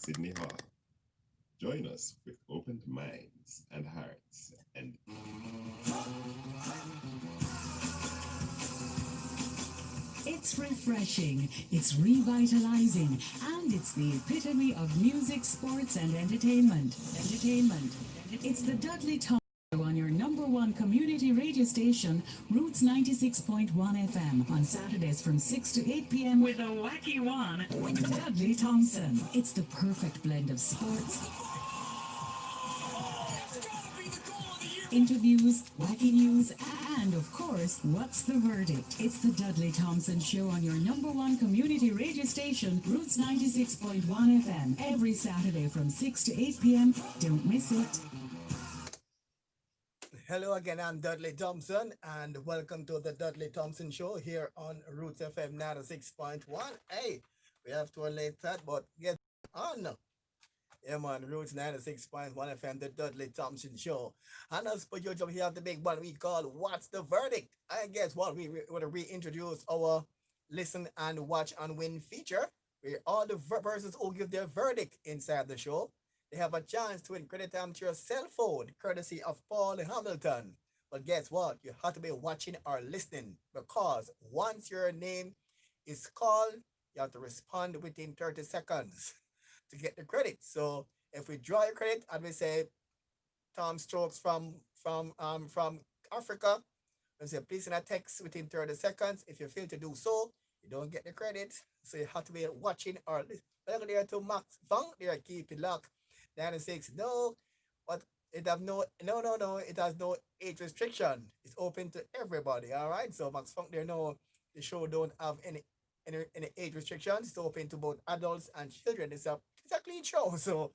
Sydney Hall. Join us with open minds and hearts and It's refreshing, it's revitalizing, and it's the epitome of music, sports, and entertainment. Entertainment. It's the Dudley Thompson Show on your number one community radio station, Roots 96.1 FM, on Saturdays from 6 to 8 p.m. with a wacky one, Dudley Thompson. It's the perfect blend of sports, interviews, wacky news, and of course, what's the verdict? It's the Dudley Thompson Show on your number one community radio station, Roots 96.1 FM, every Saturday from 6 to 8 p.m. Don't miss it. Hello again, I'm Dudley Thompson, and welcome to the Dudley Thompson Show here on Roots FM 96.1. Hey, we have to late that, but get on. Yeah, man, Roots 96.1 FM, the Dudley Thompson Show. And as per usual, we have the big one we call What's the Verdict? I guess what we want to reintroduce our Listen and Watch and Win feature, where all the persons who give their verdict inside the show, they have a chance to win credit time to your cell phone, courtesy of Paul Hamilton. But guess what? You have to be watching or listening, because once your name is called, you have to respond within 30 seconds to get the credit. So if we draw your credit and we say Tom Strokes from Africa, and say please send a text within 30 seconds. If you fail to do so, you don't get the credit. So you have to be watching or listening. Welcome there to Max Funk. There, keep it locked. 96. No, but it have no. It has no age restriction. It's open to everybody. All right. So Max Funk there, no, the show don't have any age restrictions. It's open to both adults and children. It's a clean show. So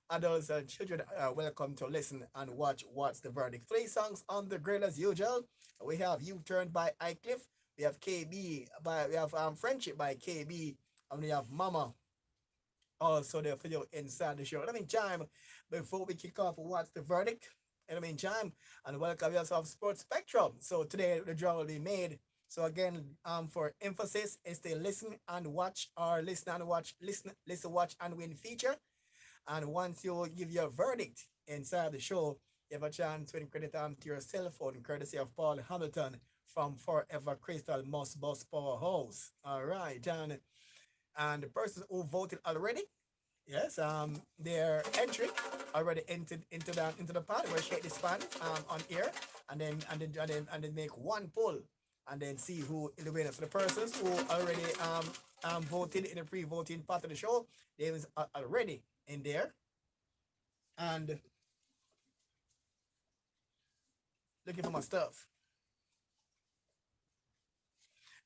adults and children are welcome to listen and watch What's the Verdict. 3 songs on the grill as usual. We have You Turned by Icliffe. We have Friendship by KB. And we have Mama also there for you inside the show. In the meantime, before we kick off What's the Verdict, in the meantime, and welcome, we also have Sports Spectrum. So today the draw will be made. So again, for emphasis, it's the listen and watch, or listen and watch, listen, watch and win feature. And once you give your verdict inside the show, you have a chance to win credit to your cell phone, courtesy of Paul Hamilton from Forever Crystal Must Bus Powerhouse. All right, and the person who voted already, yes, their entry already entered into the pan. We'll shake this pan on air, and then make one poll, and then see who is the winner. So the persons who already voted in the pre-voting part of the show, they was already in there, and looking for my stuff.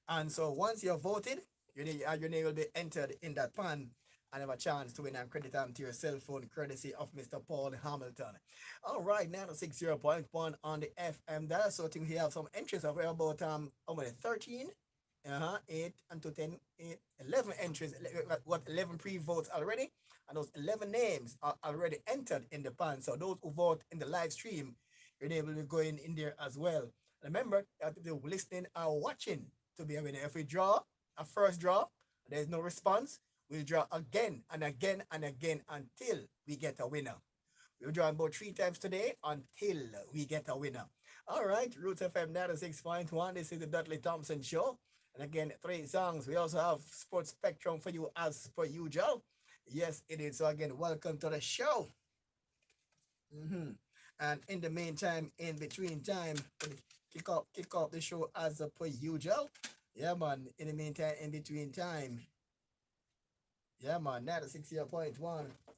And so once you're voted, your name will be entered in that pan and have a chance to win and credit to your cell phone, courtesy of Mr. Paul Hamilton. All right, now to 60.1 on the FM dial. So I think we have some entries of about 13, 8 and to 10, 11 entries. What 11 pre-votes already, and those 11 names are already entered in the pan. So those who vote in the live stream, your name will be going in there as well. Remember, you have to be listening or watching to be a winner. If we draw a first draw, there's no response, we'll draw again and again and again until we get a winner. We'll draw about 3 times today until we get a winner. All right, Roots FM 96.1. This is the Dudley Thompson Show. And again, 3 songs. We also have Sports Spectrum for you as per usual. Yes, it is. So again, welcome to the show. And in the meantime, in between time, kick off the show as per usual. Yeah, man. In the meantime, in between time. Yeah, man. 96.1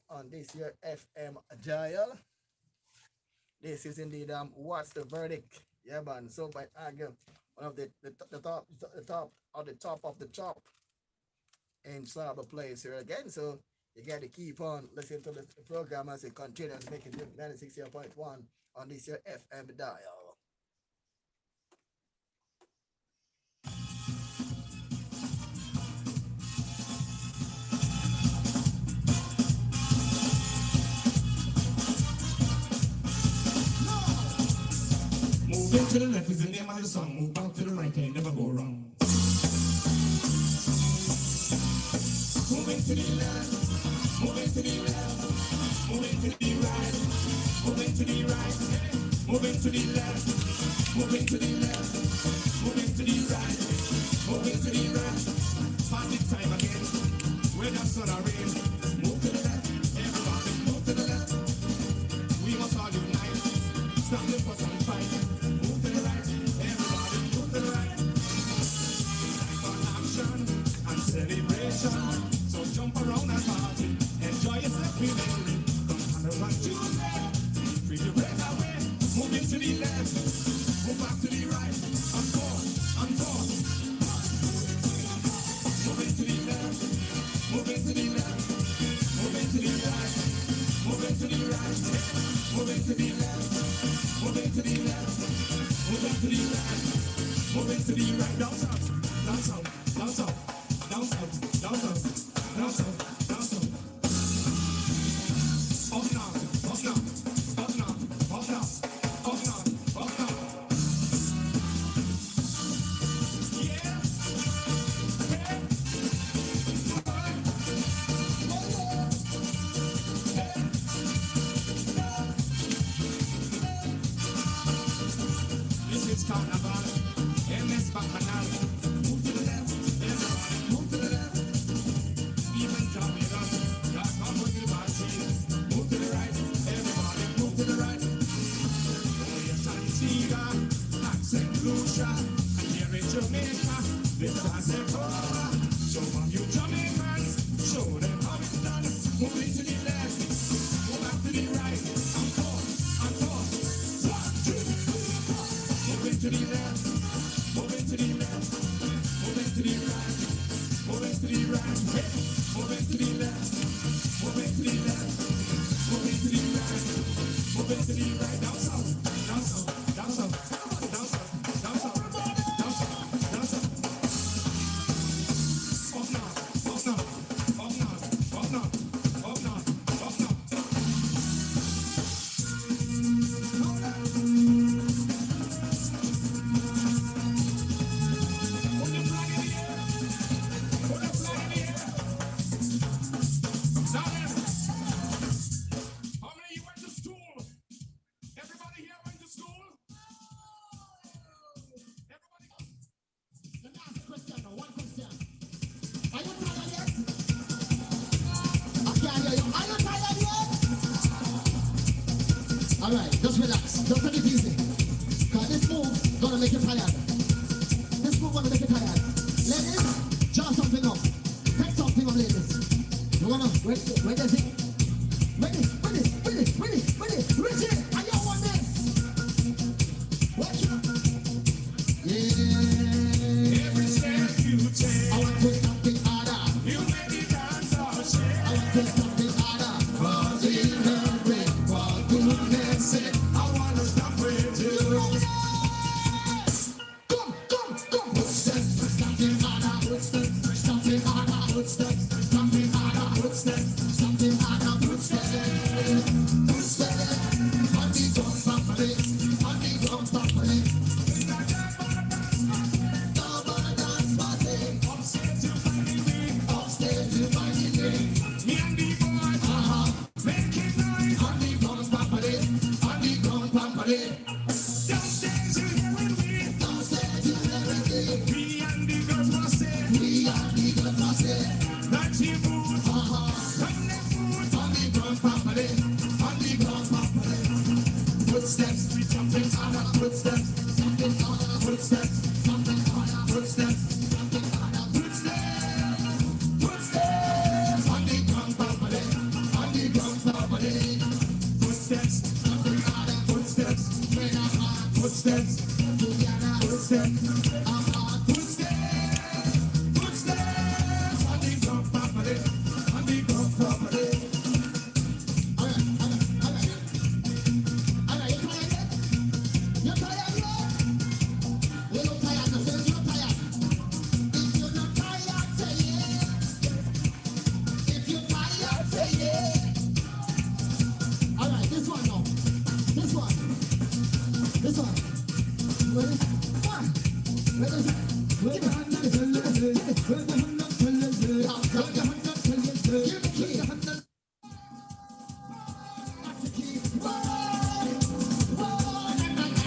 on this here FM dial. This is indeed What's the Verdict? Yeah, man. So by argue one of the top of the top inside the place here again. So you got to keep on listening to the program as it continues, making it 96.1 on this here FM dial. Moving to the left is the name of the song. Move back to the right and never go wrong. Moving to the left, moving to the left, moving to the left, moving to the right, moving to the right. Party time again, when the sun or rain. Move to the left, everybody move to the left. We must all unite, stop the fuss and fight. Move to the right, everybody move to the right. Time for action and celebration. So jump around and party, enjoy yourself, be merry. Come on and Tuesday, free to break away. Moving to the left, move back to the right, and forth, and forth. Moving to the left, moving to the left, moving to the right, moving to the right, moving to the left, moving to the left, moving to the right, moving to the right. Down south, down south, down south, down south, down south, down south, down south. Up north, up north, up north, up north, up north, up north. Yeah. This is Carnival, MS Bacchanal. Move to the left, everybody, move to the left. Even Jamaican, God come with the party. Move to the right, everybody, move to the right. Oh yes, Antigua, accent Lucia, and here in Jamaica, this is a cover. So from you Jamaicans, show them how it's done. Moving to the left, go back to the right, and forth, and forth. 1, 2, 3, 4. Moving to the left, moving to the left, moving to the right, moving to the right, hey. Moving to the left, moving to the left, moving to the right, moving to the right. Down south, down south, down south, down south, down south, down south, down south. Up north, up north, up north, up north, up north, up north. Put the flag in the air. Put the flag in the air. Now then, how many of you went to school? Everybody here went to school? Everybody? Let me ask a question now, one question. Are you tired yet? I can't hear you. Are you tired yet? Alright, just relax. Just take it easy. Because this move gonna make you tired. This move gonna make you tired. Ladies, draw something up. Take something up, ladies. You wanna, wait is it? Ready. Richie, are you on this? Watch it. Yeah. Every step you take, I want to stop the order. you make it dance or shake. I want to stop the order. Cause in the rain, for goodness sake. I wanna stop with you. Come. Footsteps, stop the order. Footsteps, stop the order. Footsteps, stop the order. Footsteps, stop the order. Footsteps. On the ground properly. On the ground properly. Nobody dance party. Upstairs you find me, Upstairs you find the ring. me and the boy, making noise. On the ground properly. On the ground properly. Downstairs you hear with me, Downstairs you everything. me and the girls must say, We are the good fussy. that she mood, when they mood. On the ground properly. On the ground properly. Footsteps, something harder. Footsteps, something harder. Footsteps, something harder. Footsteps, something harder. Footsteps. On the ground properly. On the ground properly. Footsteps, Something harder. Footsteps, when I'm hard. Footsteps, together. Footsteps, I'm hard. Footsteps, on the ground properly. On the ground properly. Alright, you tired yet? You tired yet? You look tired, no, say you're tired. If you're not tired, say yeah. If you're tired, say yeah. Alright, this one now. This one. Ready? One. Ready? Give me key. That's the key. Whoa, na, na, na.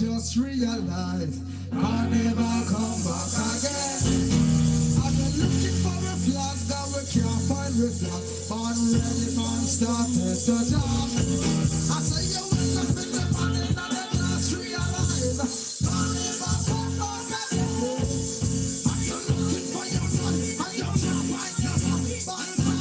Just realize I never come back again. I've been looking for a flag that we can't find with flag. Man ready, man started to talk. I say you wake up in the morning and then just realize I never come back again. And you're looking for your son and you can't find your son. But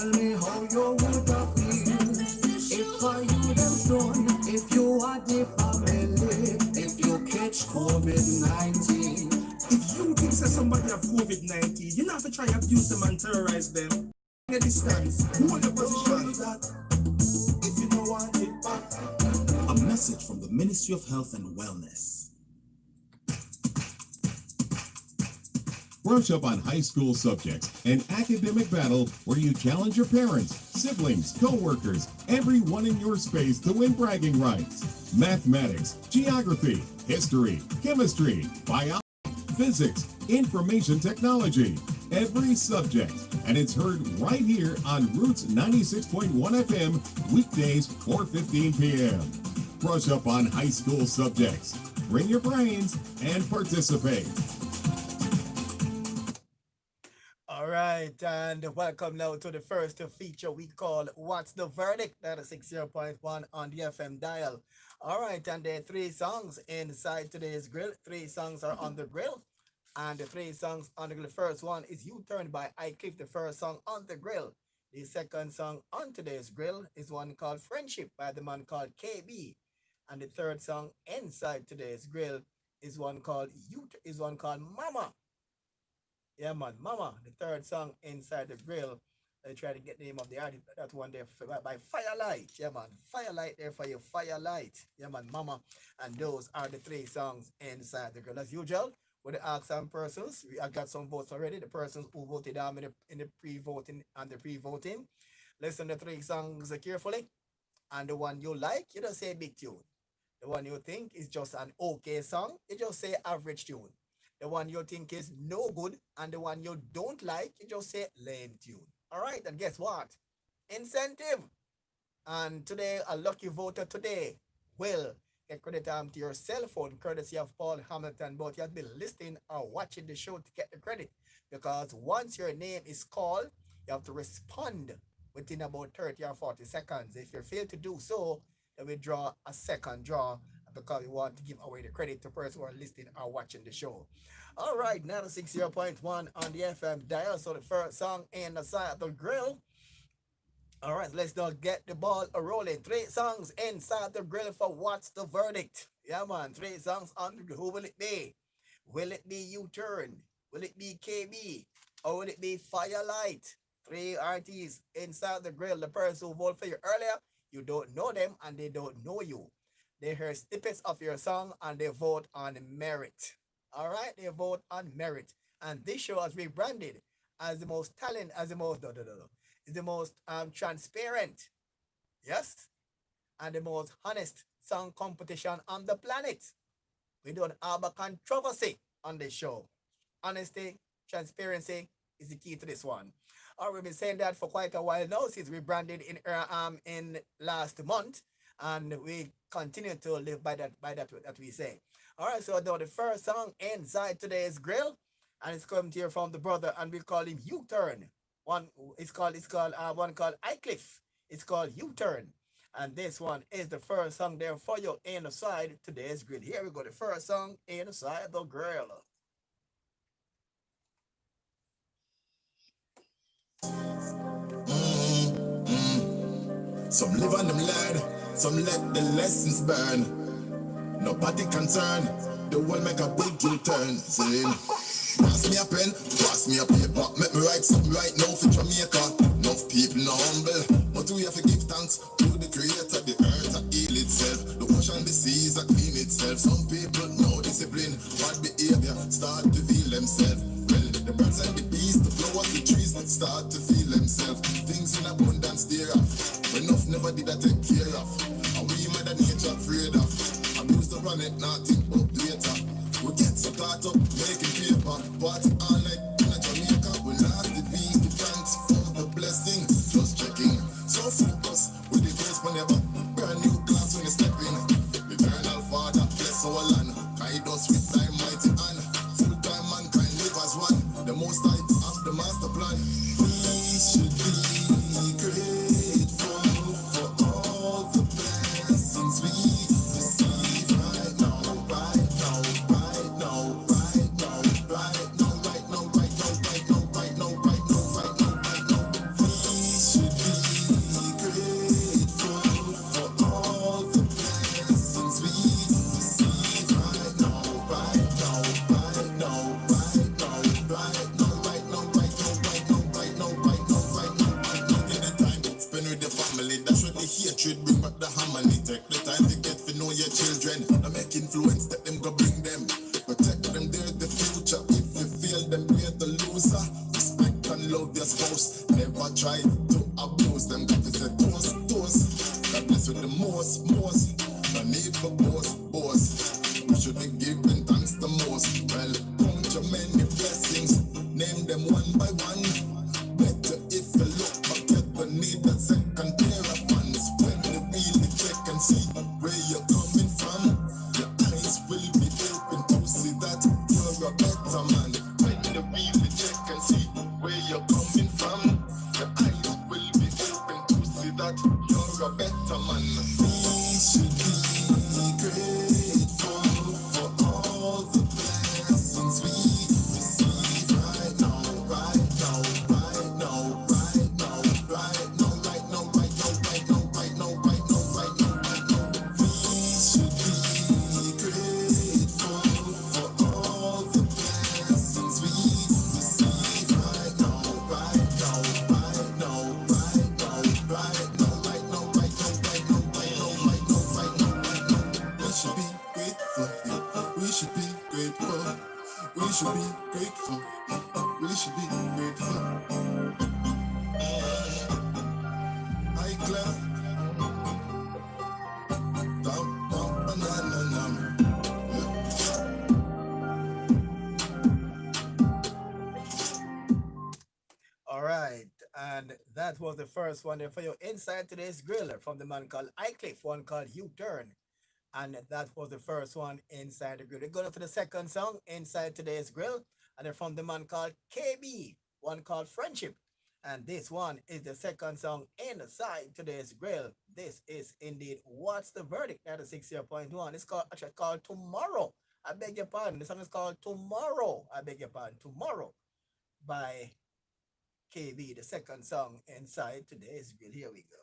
Tell me how you would have feel if I you them stone, if you had the family, if you catch COVID-19. If you think that somebody have COVID-19, you have to try abuse them and terrorize them. A distance, hold your position. If you don't want it back. A message from the Ministry of Health and Wellness. Brush up on high school subjects, an academic battle where you challenge your parents, siblings, co-workers, everyone in your space to win bragging rights. Mathematics, geography, history, chemistry, biology, physics, information technology, every subject. And it's heard right here on Roots 96.1 FM, weekdays 4:15 p.m. Brush up on high school subjects. Bring your brains and participate. All right, and welcome now to the first feature we call What's the Verdict? That is 60.1 on the FM dial. All right, and there are 3 songs inside today's grill. 3 songs are on the grill, and the 3 songs on the grill. The first one is You Turn by Cliff, the first song on the grill. The second song on today's grill is one called Friendship by the man called KB. And the third song inside today's grill is one called Mama. Yeah, man, Mama. The third song inside the grill. I try to get the name of the artist. That one there by Firelight. Yeah, man. Firelight there for you. Firelight. Yeah, man, Mama. And those are the 3 songs inside the grill. As usual, with the ask some persons, I got some votes already. The persons who voted in the pre-voting and the pre-voting. Listen to 3 songs carefully. And the one you like, you don't say big tune. The one you think is just an okay song, you just say average tune. The one you think is no good, and the one you don't like, you just say lame tune. All right, and guess what? Incentive. And today, a lucky voter today will get credit to your cell phone, courtesy of Paul Hamilton, but you have been listening or watching the show to get the credit. Because once your name is called, you have to respond within about 30 or 40 seconds. If you fail to do so, then we draw a second draw because we want to give away the credit to persons who are listening or watching the show. All right, now the 60.1 on the FM dial. So the first song in the side of the grill. All right, let's now get the ball rolling. 3 songs inside the grill for What's the Verdict? Yeah, man, 3 songs on the grill. Who will it be? Will it be U-Turn? Will it be KB? Or will it be Firelight? 3 artists inside the grill. The person who voted for you earlier, you don't know them and they don't know you. They hear snippets of your song and they vote on merit. All right, they vote on merit. And this show has rebranded as the most talent, as the most, is the most transparent, yes, and the most honest song competition on the planet. We don't have a controversy on this show. Honesty, transparency is the key to this one. We've been saying that for quite a while now, since we branded in last month, and we continue to live by that we say. All right, so now the first song inside today's grill, and it's coming here from the brother, and we call him U-Turn. One called Cliff. It's called U-Turn, and this one is the first song there for you inside today's grill. Here we go, the first song inside the grill. Some live on them learn, some let the lessons burn. Nobody concerned, the world make a big U-turn. Saying, pass me a pen, pass me a paper, make me write something right now for Jamaica. Enough people no humble, but we have to give thanks to the creator. The earth that heal itself, the ocean, the seas that clean itself. Some people no discipline, bad behavior, start to feel themselves. Well, the birds and the bees, the flowers, the trees that start to feel themselves. Things in abundance thereof, enough never did I take care of. And we mother nature afraid of. Abuse the planet, nothing but later. We get so caught up making paper, party all night in Jamaica. We lost the beat, the thanks for the blessing. Just checking, so focus with the grace whenever. Brand new class when you step in. Eternal Father, bless our land. Guide us with thy mighty hand. Full time mankind live as one. The most high of the master plan. We should be grateful for all the blessings we receive right now. for the most. No need for boss. You should be giving thanks the most. Well, count your many blessings, name them one by one. Better if you look back, you don't need a second pair of hands. When you really check and see where you're coming from, your eyes will be open to see that you're a better man. When you really check and see where you're coming from, your eyes will be open to see that you're a better man. We should be grateful for all the blessings we receive right now, right now, right now, right now, right now, right now, right now, right now, right now, right now, right now, right now. We should be grateful for all the blessings we receive right now, right now, right now, right now, right now, right now, right now, right now, right now, right now, right now, right now. We should be grateful. We should be grateful. We should be grateful. We should be grateful. I clap. Down, banana. All right, and that was the first one there for you. Inside today's griller from the man called Icliffe, one called U-Turn. And that was the first one inside the grill. We're going to the second song inside today's grill, and they're from the man called KB, one called Friendship. And this one is the second song inside today's grill. This is indeed What's the Verdict? 96.1. It's called actually called Tomorrow. I beg your pardon. The song is called Tomorrow. I beg your pardon. Tomorrow by KB, the second song inside today's grill. Here we go.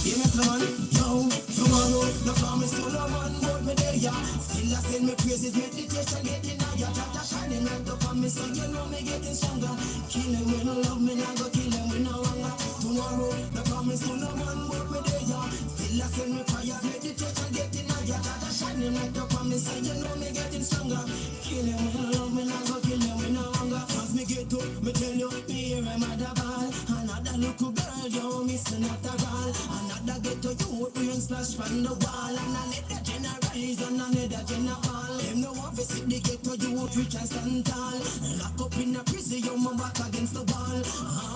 Give me fun, yo, tomorrow, no promise to no one, but me there, yeah. Still I send me praises, meditation, getting higher, Jaja shining light up on me, so you know me getting stronger. Kill him with no love, me not go kill him with no hunger. Tomorrow, no promise to no one, but me there, yeah. Still I send me prayers, meditation, getting higher, Jaja shining light up on me, so you know me getting stronger. Kill him with no love, me not go kill him with no hunger. As me get up, me tell you, me hear him at the ball. Another little girl, you missing after all. Another get to you, rain splash from the wall. And another generalize and another general. Them no want to see the get to you, rich and stand tall. Lock up in a prison, you my back against the wall.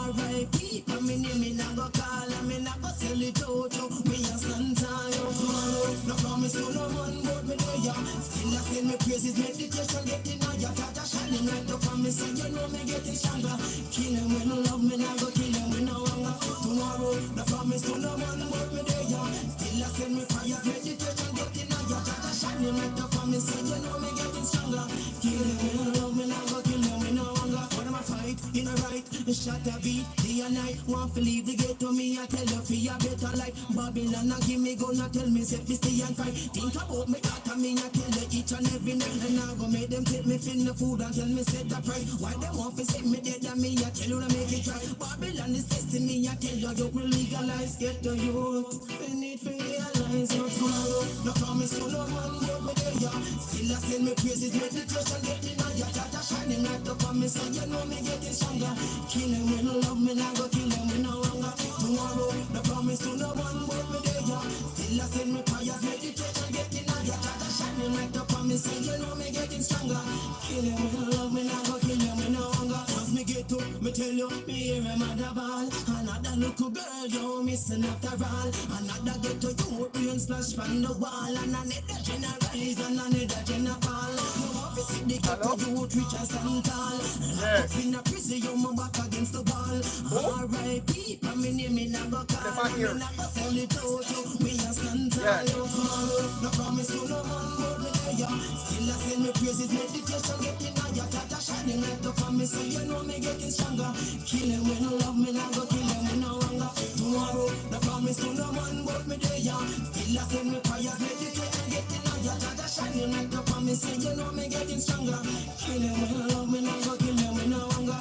R.I.P. I mean, me not go call. I mean, not go sell it out, you. Me a stand tall. Tomorrow, no promise to no one, but me know ya. Still I send me praises, meditation, getting higher. Jaja shining light up on me, so you know me getting stronger. Kill him with no love, me not go kill him with no hunger. Tomorrow, no promise to no one, but me there, yeah. Still I send me fires, meditation, getting higher. Jaja shining light up on me, so you know me getting stronger. Kill him with no love, me not go kill him with no hunger. What am I fight? In a right, shot a beat, day and night. Want to leave the ghetto, me I tell you for a better life. Babylon, I give me gun, I tell me say stay and fight. Think about me daughter, me I tell you each and every night. And I go make them take me fin the food and tell me set the price. Why them want to see me dead and me I tell you to make it right. Babylon is testing me, I tell you you will legalize. Get to youth, we need to realize your tomorrow. No promise to no one, but me there, yeah. Still I send me praises, meditation, getting higher. Jaja shining light up on me, so you know me getting stronger. Kill him with no love, me not go kill him with no hunger. Tomorrow, no promise to no one, but me there, yeah. Still I send me prayers, meditation, getting higher. Jaja shining light up on me, so you know me getting stronger. Kill him with no love, me not go kill him with no hunger. As me get up, me tell you, me hear him at the ball. Another little girl, you missing after all. Another get to you, rain splash from the wall. And another generalize and another general. No office, the get to you, rich and stand tall. Up in a prison, you my back against the wall. R.I.P. I mean, me not go call. Me not go sell it out, you. Me a stand tall. Tomorrow, no promise to no one, but me there, yeah. Still I send me praises, meditation, getting higher. Jaja shining light up on me, so you know me getting stronger. Kill him with no love, me not go kill him with no hunger. Tomorrow, no promise to no one, but me there, yeah. Still I send me prayers, meditation, getting higher. Jaja shining light up on me, so you know me getting stronger. Kill him with no love, me not go kill him with no hunger.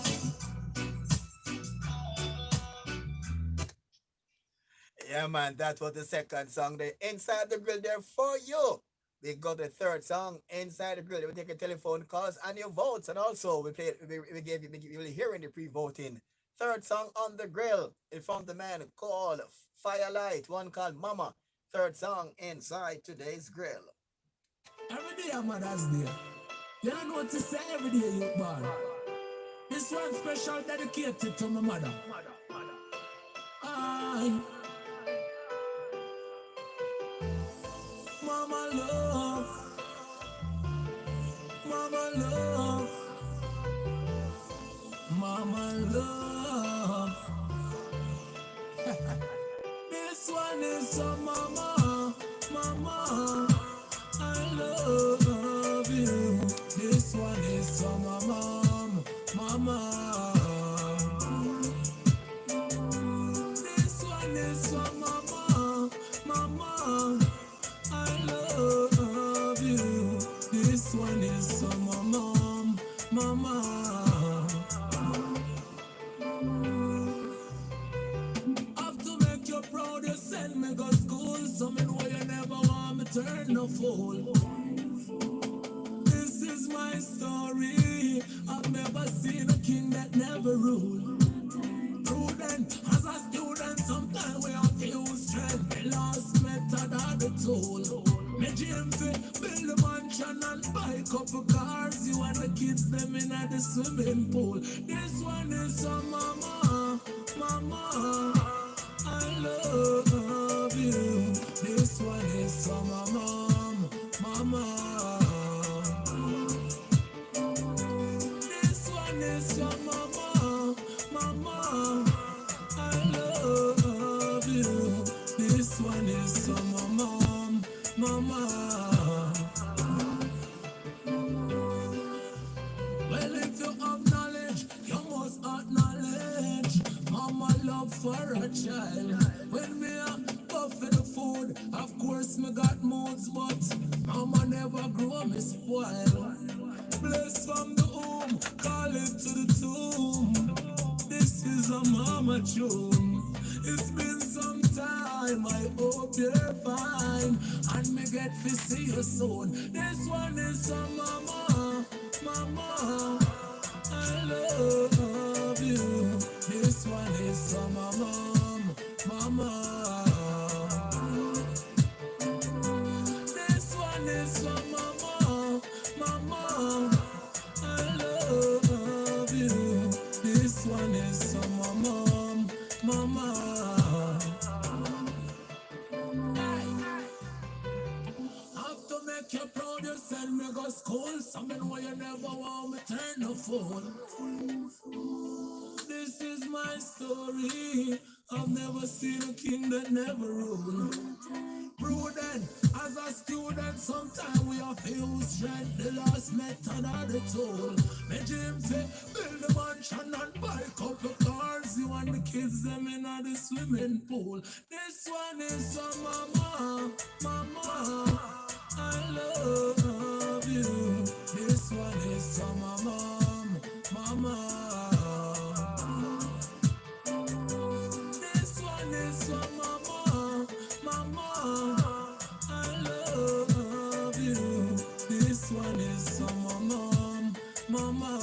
Yeah, man, that was the second song there inside the grill there for you. We got the third song, Inside the Grill. We take your telephone calls and your votes. And also, we will hear in the pre-voting. Third song on the grill is from the man called Firelight, one called Mama. Third song inside today's grill. Every day a Mother's Day. You don't know what to say every day you born. This one special dedicated to my mother. I, Mama love, Mama love, Mama love. This one is for Mama, Mama. I love you. This one is for my mom, Mama. This one is for Mama, Mama. I love you. This one is for my mom, Mama. Have to make you proud, you send me go school. Something where you never want me turn no fool. This is my story. I've never seen a king that never ruled. Prudent as a student, sometimes we have to use strength. The last method of the tool. Me dream to build a mansion and buy a couple cars. You and the kids them in at the swimming pool. This one is for Mama, Mama. I love you. This one is for my mom, Mama. This one is for Mama, Mama. I love you. This one is for my mom, Mama. Well, if you have knowledge, you must acknowledge Mama love for a child. When me a go for the food, of course me got moods, but Mama never grow me spoil. Bless from the home, call it to the tomb. This is a Mama tune. It's been some time, I hope you're fine. And me get to see you soon. This one is for Mama, Mama. I love you. This one is for my mom, Mama. This one is for Mama, Mama. I love you. This one is for my mom, Mama. Have to make you proud, you send me go school. Something where you never want me turn no fool. This is my story. I've never seen a king that never ruled. Prudent as a student, sometimes we have to use strength. The last method of the tool. Me dream to build a mansion and buy a couple cars. You and the kids them in the swimming pool. This one is for Mama, Mama. I love you. This one is for my mom, Mama. This one is for Mama, Mama. I love you. This one is for my mom, Mama.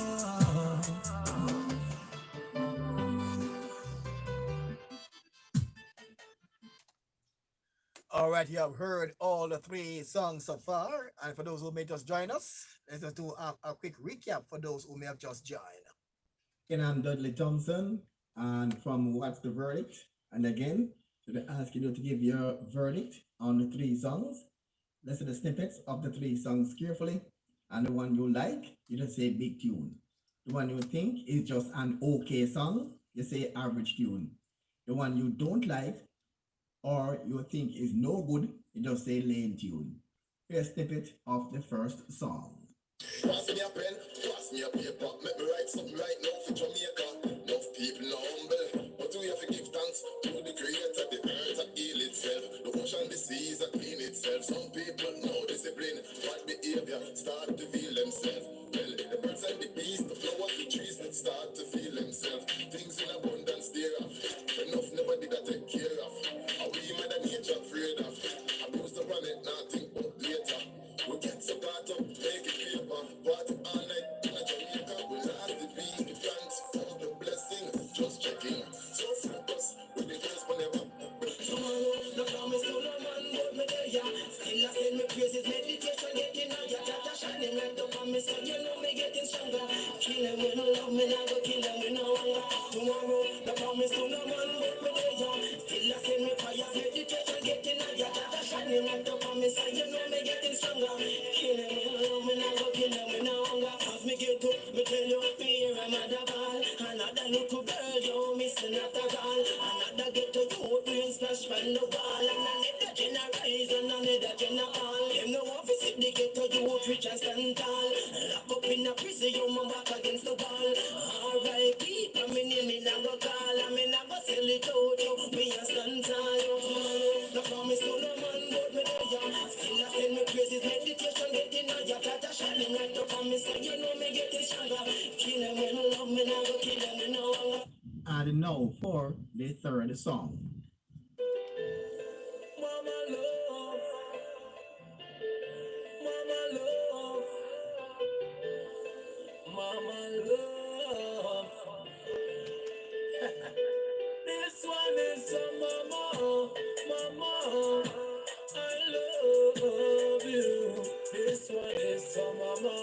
All right, you have heard all the three songs so far. And for those who may just join us, let's just do a quick recap for those who may have just joined. And I'm Dudley Thompson, and from What's the Verdict? And again, to ask you to give your verdict on the three songs. Listen to the snippets of the three songs carefully, and the one you like, you just say big tune. The one you think is just an okay song, you say average tune. The one you don't like or you think is no good, you just say lame tune. Here's a snippet of the first song. Pass me a pen, pass me a paper. Make me write something right now for Jamaica. Enough people not humble, but we have to give thanks to the Creator. The earth that heal itself, the ocean, the seas that clean itself. Some people no discipline, bad behavior, start to feel themselves. Well, the birds and the bees, the flowers, the trees that start to feel themselves. Things in abundance thereof, enough nobody that take care of. Are we mother nature afraid of? Abuse the planet, not think about later. We get so caught up, make it paper. Party all night in a Jamaica. We last the week. Thanks for the blessing. Just checking. So focus with the girls whenever. Tomorrow, no promise to no man, but me there, yeah. Still I send me praises, meditation, getting higher. Jaja shining like the promise, so you know me getting stronger. Kill them with no love, me not go kill them with no hunger. Tomorrow, no promise to no man, but me there, yeah. Still I send me prayers, meditation, getting higher. Jaja shining like the promise, so you know me getting stronger. Kill them with no love, me not go kill them with no hunger. As me get up, me tell you, me hear a mother ball. Another little girl, you missing after all. Another get to you, brain splash from the wall. And another generation, another general. Them no want to see the ghetto youth rich and stand tall. Lock up in a prison, you my back against the wall. R.I.P. I mean, me not go call. I mean, I go sell it out, you. Me a stand tall. No promise to no man, but me there, yeah. Still I send me praises, meditation, getting higher. Tata shining like the promise, so you know me getting stronger. Kill them when love, me not go kill them with no hunger. And now for the third song. Mama love, mama love, mama love. This one is a mama, mama. I love you. This one is a mama,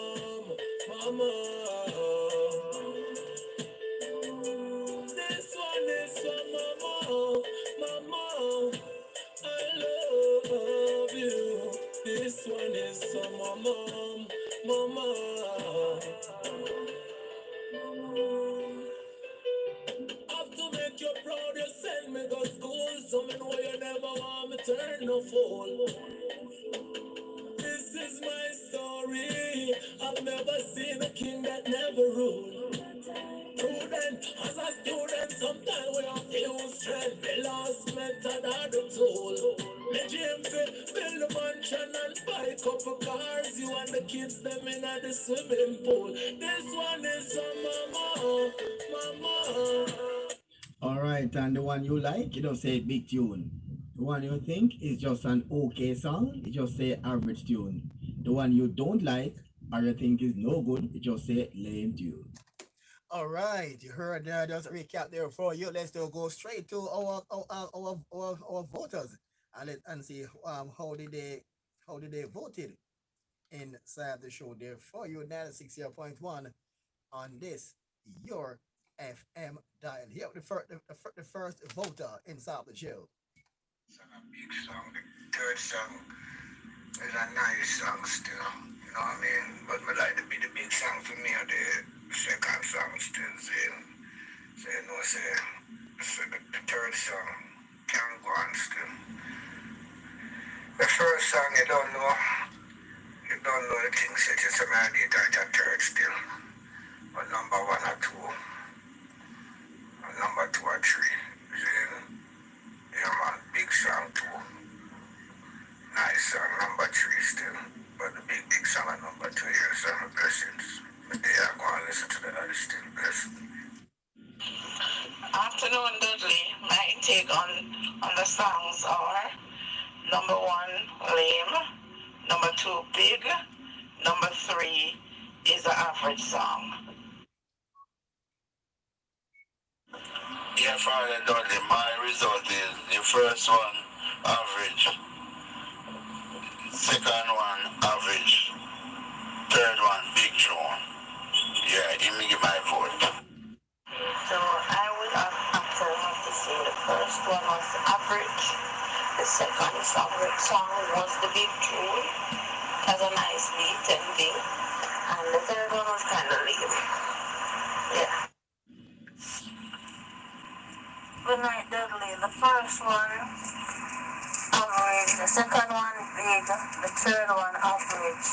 mama. This one is a mama, mama. I love you. This one is a mama, mama. Have to make you proud, you send me to school. So me know you never want me turn no fool. This is my story. I've never seen a king that never ruled. Prudent as a student, sometimes we have to use strength. The last method are the tool. Me dream to build a mansion and buy a couple cars. You and the kids them in at the swimming pool. This one is a mama, mama. All right, and the one you like, you don't say big tune. The one you think is just an okay song, you just say average tune. The one you don't like or you think is no good, you just say lame tune. All right, you heard just a recap there for you. Let's go straight to our voters and see how did they voted inside the show there for you 96.1 on this your FM dial. Here the first voter inside the show. It's a big song. The third song is a nice song still. You know what I mean? But me like to be the big song for me or the second song still saying no say so the third song can go on still. The first song you don't know the things that you say man did at third still. But number one or two. Or number two or three. Yeah man, big song too. Nice song, number three still. But the big song at number two here, song of blessings. But they are going to listen to the other still blessed. Afternoon, Dudley. My take on the songs are number one, lame. Number two, big. Number three is an average song. Yeah, Father Dudley, my result is the first one, average. Second one, average. Third one, big tune. Yeah, give me my vote. So I would have to say the first one was average. The second song was the big tune. Has a nice beat and big. And the third one was kind of lame. Yeah. Good night, Dudley. The first one, average. The second one, big. The third one, average.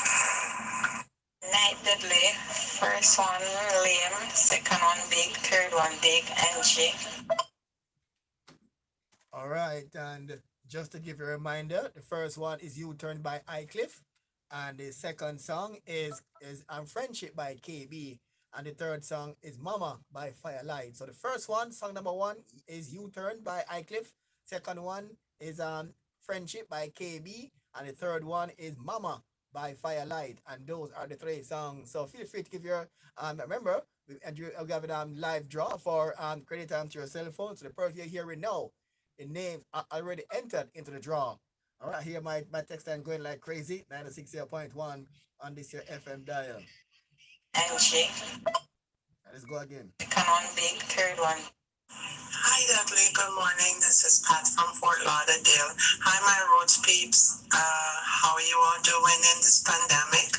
Night, Dudley. First one, lame. Second one, big. Third one, big. And G. All right, and just to give you a reminder, the first one is U-Turn by Cliff, and the second song is Friendship by KB. And the third song is Mama by Firelight. So the first one, song number one, is U-Turn by Cliff. Second one is Friendship by KB. And the third one is Mama by Firelight, and those are the three songs. So feel free to give your remember and you have a live draw for credit to your cell phone. So the person you're hearing now, the names are already entered into the draw. All right, here my text line going like crazy. 96.1 on this your FM dial. Angie, Let's go again. come on, big third one. Hi, Dudley. Good morning. This is Pat from Fort Lauderdale. Hi, my Roots peeps. How are you all doing in this pandemic?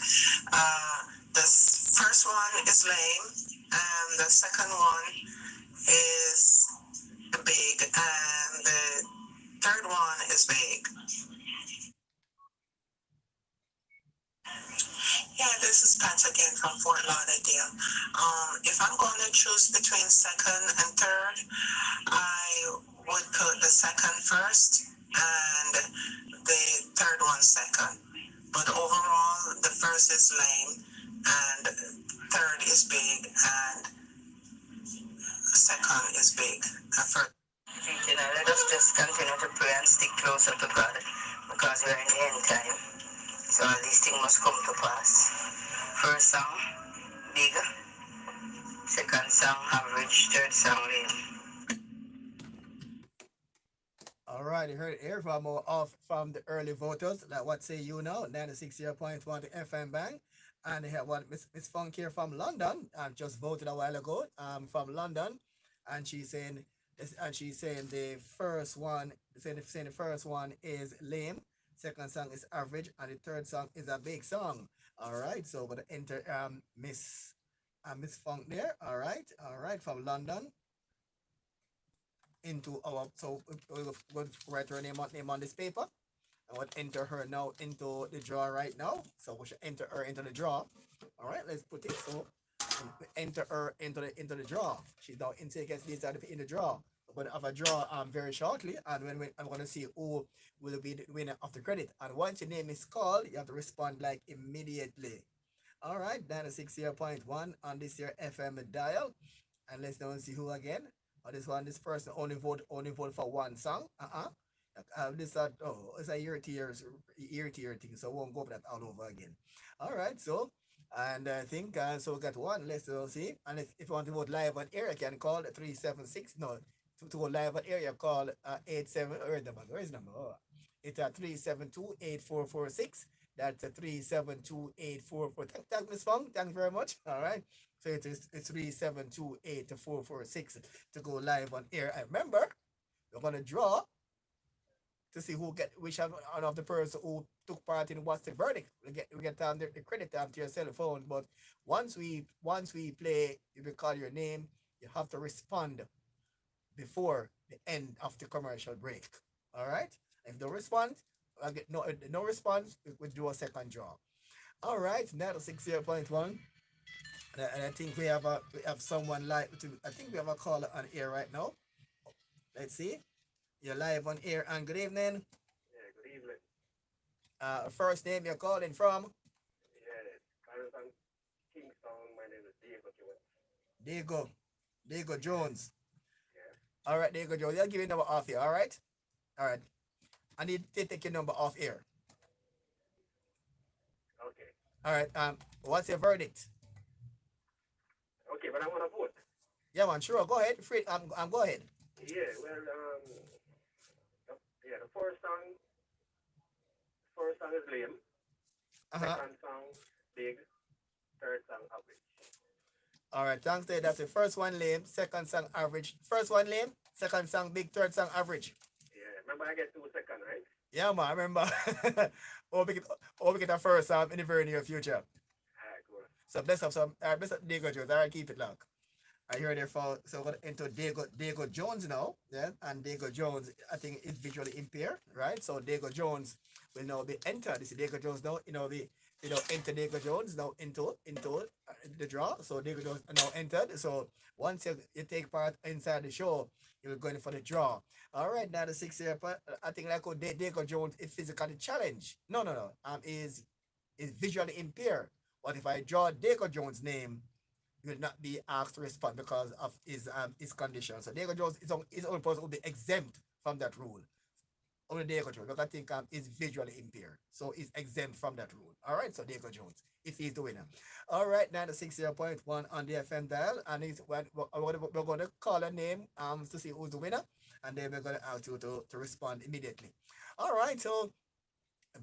The first one is lame, and the second one is big, and the third one is big. Yeah, this is Pat again from Fort Lauderdale. If I'm going to choose between second and third, I would put the second first and the third one second. But overall, the first is lame, and third is big, and second is big. First. You know, let us just continue to pray and stick closer to God, because we're in the end time. So all these things must come to pass. First song, big. Second song, average. Third song, lame. All right, you heard it here from off from the early voters. Like what say you now? 96.1 the FM Bang. And they have one Miss Funk here from London. Just voted a while ago. From London. And she's saying the first one, saying the first one is lame. Second song is average, and the third song is a big song. All right, so we're gonna enter Miss Funk there. All right, from London into our we'll write her name on this paper. I would enter her now into the draw right now. So we should enter her into the draw. All right, let's put it so enter her into the draw. She's now intake as these are in the draw. We're gonna have a draw very shortly, and I'm gonna see who will be the winner of the credit. And once your name is called, you have to respond like immediately. All right, 96.1 on this here FM dial, and let's now see who again. This person only vote for one song. This it's a year tier thing, so I won't go over that all over again. All right, so and I think so we got one. Let's see. And if you want to vote live on air, you can call 376. No, to go live on air, you call 87. Where's the number? Oh, it's 372-8446. That's 372-8444. Thank Miss Fong. Thank you very much. All right. So it's 372-8446 to go live on air. And remember, we're gonna draw to see which one of the person who took part in what's the verdict. We get the credit to your cell phone. But once we play, if we call your name, you have to respond before the end of the commercial break. All right. If no respond, I get no response, we do a second draw. All right. Now 60.1. And I think we have someone live. I think we have a caller on air right now. Let's see. You're live on air, and good evening. Yeah, good evening. First name you're calling from? Yeah, I'm from Kingston. My name is Diego Jones. Diego Jones. Yeah. All right, Diego Jones. I'll give you a number off here. All right. I need to take your number off air. Okay. All right. What's your verdict? Okay, but I want to vote. Yeah, man. Sure. Go ahead. Free. I'm. Go ahead. Yeah. Well, the first song is lame. Second song big. Third song average. All right. Thanks. That's the first one lame. Second song average. First one lame. Second song big. Third song average. Yeah. Remember, I get 2 seconds, right? Yeah, man. I remember. Hope we get a first in the very near future. Alright, cool. So bless up Diego Jones. All right, keep it locked. I heard it for so we're gonna enter Diego Jones now. Yeah, and Diego Jones I think is visually impaired, right? So Diego Jones will now be entered. This is Diego Jones now, enter Diego Jones now into the draw. So Diego Jones now entered. So once you take part inside the show, you're going for the draw. All right, now the 6 year I think like Diego Jones is physically challenged. No. Is visually impaired. But if I draw Diego Jones' name, he will not be asked to respond because of his condition. So Diego Jones is only person who will be exempt from that rule. only Diego Jones. Look, I think is visually impaired, so he's exempt from that rule. All right, so Diego Jones, if he's the winner. All right, 96.1 on the FM dial, and we're going to call a name to see who's the winner, and then we're going to ask you to respond immediately. All right, so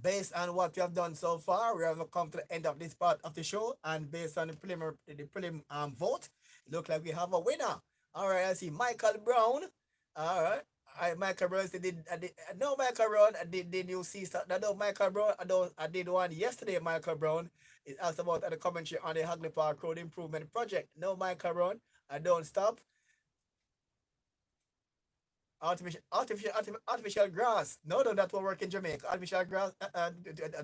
based on what we have done so far, we have come to the end of this part of the show, and based on the prelim vote, it looks like we have a winner. All right, I see Michael Brown. All right. Michael Brown no Michael Brown. Did you see something? No Michael Brown. I did one yesterday. Michael Brown is asked about the commentary on the Hagley Park Road Improvement Project. No Michael Brown. I don't stop. Artificial grass. No, that will work in Jamaica. Artificial grass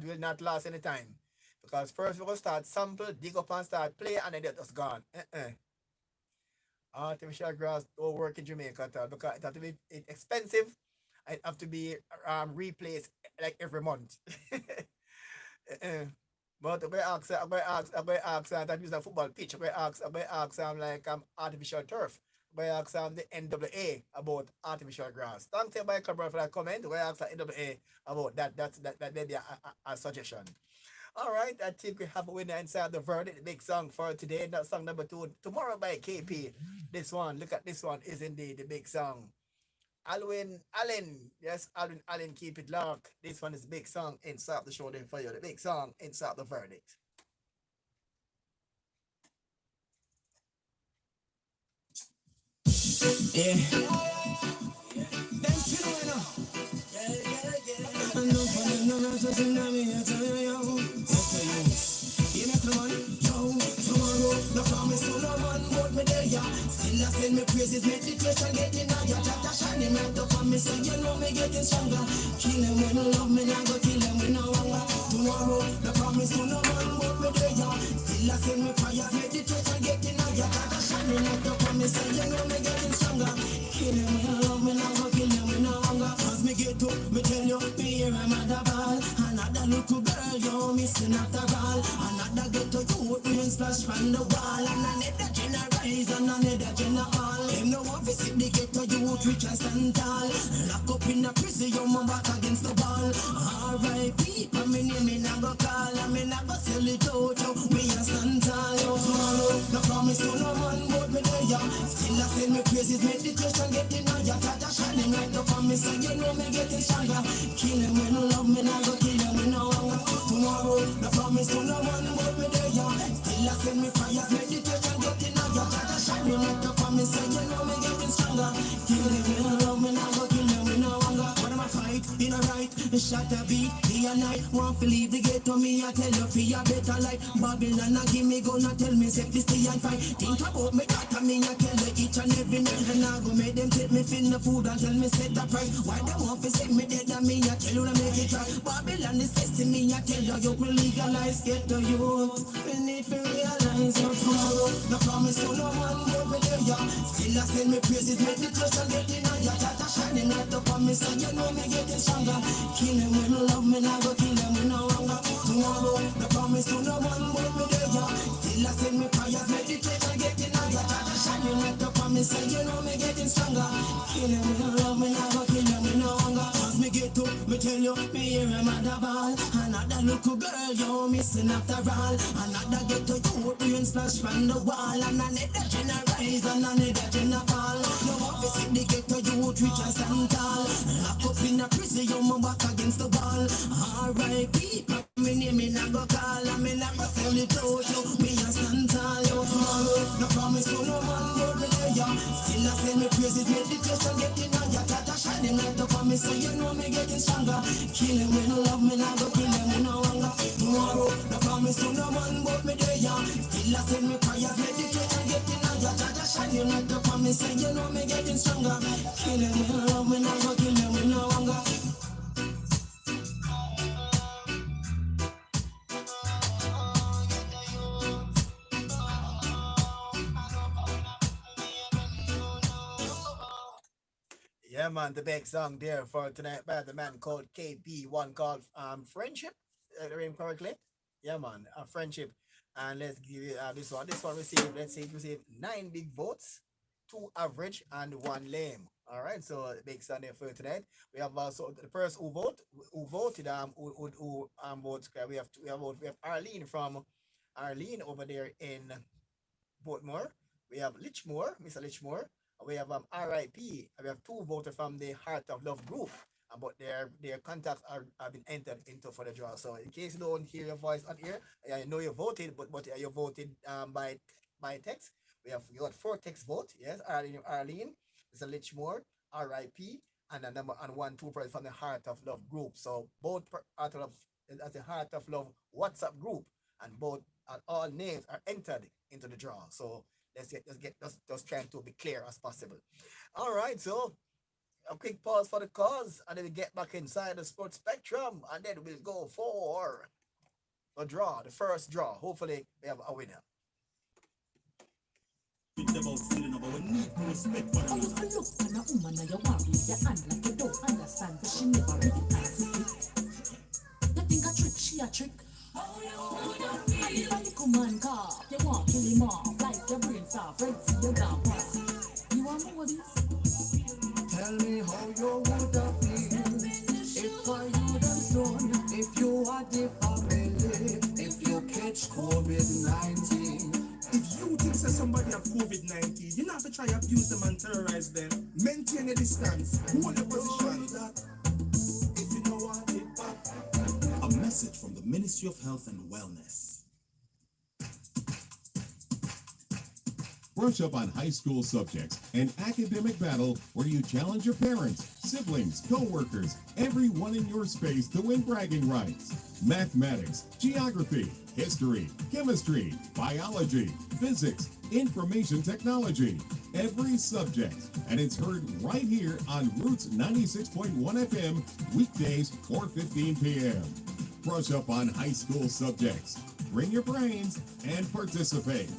will not last any time. Because first we will start sample, dig up and start play, and then they're just gone. Artificial grass don't work in Jamaica at all because it have to be expensive. It have to be replaced like every month. But I'm going to ask that use a football pitch. I'm going to ask like artificial turf. I'm going to ask the NWA about artificial grass. Thanks to Michael Brown for that comment. I'm going to ask the NWA about that. That may be a suggestion. All right, I think we have a winner inside the verdict. The big song for today. Not song number 2. Tomorrow by KP. This one, look at this one, is indeed the big song. Alwyn Allen. Yes, Alwyn Allen, keep it locked. This one is the big song inside the show then for you. The big song inside the verdict. Yeah. Thanks for doing it. I know for them, no matter what you know me, I tell you, yo. You make the money, yo. Tomorrow, no promise to no man, but me there, yeah. Still I send me praises, meditation, getting higher. Tata shining right up on me, so you know me getting stronger. Kill him when you love me, now go kill him when no hunger. Tomorrow, no promise to no man, but me there, yeah. Still I send me prayers, meditation, getting higher. Tata shining right up on me, so you know me getting stronger. Kill him when you love me, now go kill him when no hunger. As me get up, me tell you, me hear a mother ball. Another little girl, you missing after all. Another ghetto youth, rain splash from the wall. And another generation, and another general. Them no want to see the ghetto youth, rich and stand tall. Lock up in the prison, you my back against the wall. R.I.P. I mean, me not go call, I mean, not go sell it out, yo. Me a stand tall, yo. Tomorrow, no promise to no man, but me there, yeah. Still I send me praises, meditation, getting higher. Tata shining right up on me, so you know me getting stronger. Kill him when you love me, not go kill him when no hunger. Tomorrow, no promise to no man, but me there, yeah. Still I send me fires, meditation, getting higher. Tata shining right up on me, so you know me getting stronger. Kill him when you love me, not go kill him when no hunger. What am I fight? In a right, the shot a beat, day and night. Want to leave the ghetto, me I tell you for your better life. Babylon, I give me gun, I tell me safety stay and fight. Think about me daughter, me I tell you each and every night. And I go make them take me fin the food and tell me set the price. Why them want to say me dead and me I tell you to make it right. Babylon is testing me, I tell you you will legalize ghetto youth. We need to realize your tomorrow. No promise to no man, but me there, yeah. Still I send me praises, meditation, getting higher. Tata shining right up on me, so you know me getting stronger. Kill him when you love me, now go kill him when no hunger. Tomorrow, no promise to no man, but me there, yeah. Still I send me prayers, meditation, getting higher. Tata shining right up on me, so you know me getting stronger. Kill him when you love me, now go kill him when no hunger. As me get up, me tell you, me hear a mother ball. Another little girl, you missing after all. Another get to you, rain splash from the wall. And another generation, another general. No want to see the ghetto youth, rich and stand tall. Lock up in a prison, you my back against the wall. R.I.P. Me name me not go call, and me not go sell it out, yo. Me a stand tall, yo. Tomorrow, no promise to no man, but me there, yeah. Still I send me praises, meditation, getting higher. Tata shining right up on me, so you know me getting stronger. Kill him when you love me, not go kill him when no hunger. Tomorrow, no promise to no man, but me there, yeah. Still I send me prayers, meditation, getting higher. Tata shining right up on me, so you know me getting stronger. Kill him when you love me, not go kill him when no hunger. Yeah, man, the big song there for tonight by the man called KB, one called Friendship. Name correctly? Yeah, man, Friendship. And let's give it this one. This one received, let's see, it received 9 big votes, 2 average, and 1 lame. All right, so big Sunday for you tonight. We have also the person who voted votes. We have Arlene from Arlene over there in Portmore. We have Lichmore, Mr. Lichmore. We have RIP. We have two voters from the Heart of Love group. But their contacts are have been entered into for the draw. So in case you don't hear your voice on here, I know you voted, but you voted by text. We got four text vote. Yes, Arlene, Mr. Lichmore, RIP, and a number and one two person from the Heart of Love group. So both Heart of Love as the Heart of Love WhatsApp group, and both and all names are entered into the draw. So let's trying to be clear as possible. All right, so a quick pause for the cause, and then we get back inside the sports spectrum, and then we'll go for the draw, the first draw. Hopefully, we have a winner. With them out stealing about we need to respect one Oh, if another. you look on a woman and you want to leave your hand like you don't understand that she never really likes it. You think a trick, she a trick. And if a little man cough, you want kill him off like your brains off, right? See you got what? You want more of this? Tell me how you would have feel if I you done son, if you had the family, if you catch COVID-19. If you think that somebody have COVID-19, you not have to try abuse them and terrorize them. Maintain a distance. Hold your position. If you know what it back. A message from the Ministry of Health and Wellness. Brush up on high school subjects, an academic battle where you challenge your parents, siblings, co-workers, everyone in your space to win bragging rights. Mathematics, geography, history, chemistry, biology, physics, information technology, every subject. And it's heard right here on Roots 96.1 FM, weekdays 4:15 p.m. Brush up on high school subjects. Bring your brains and participate.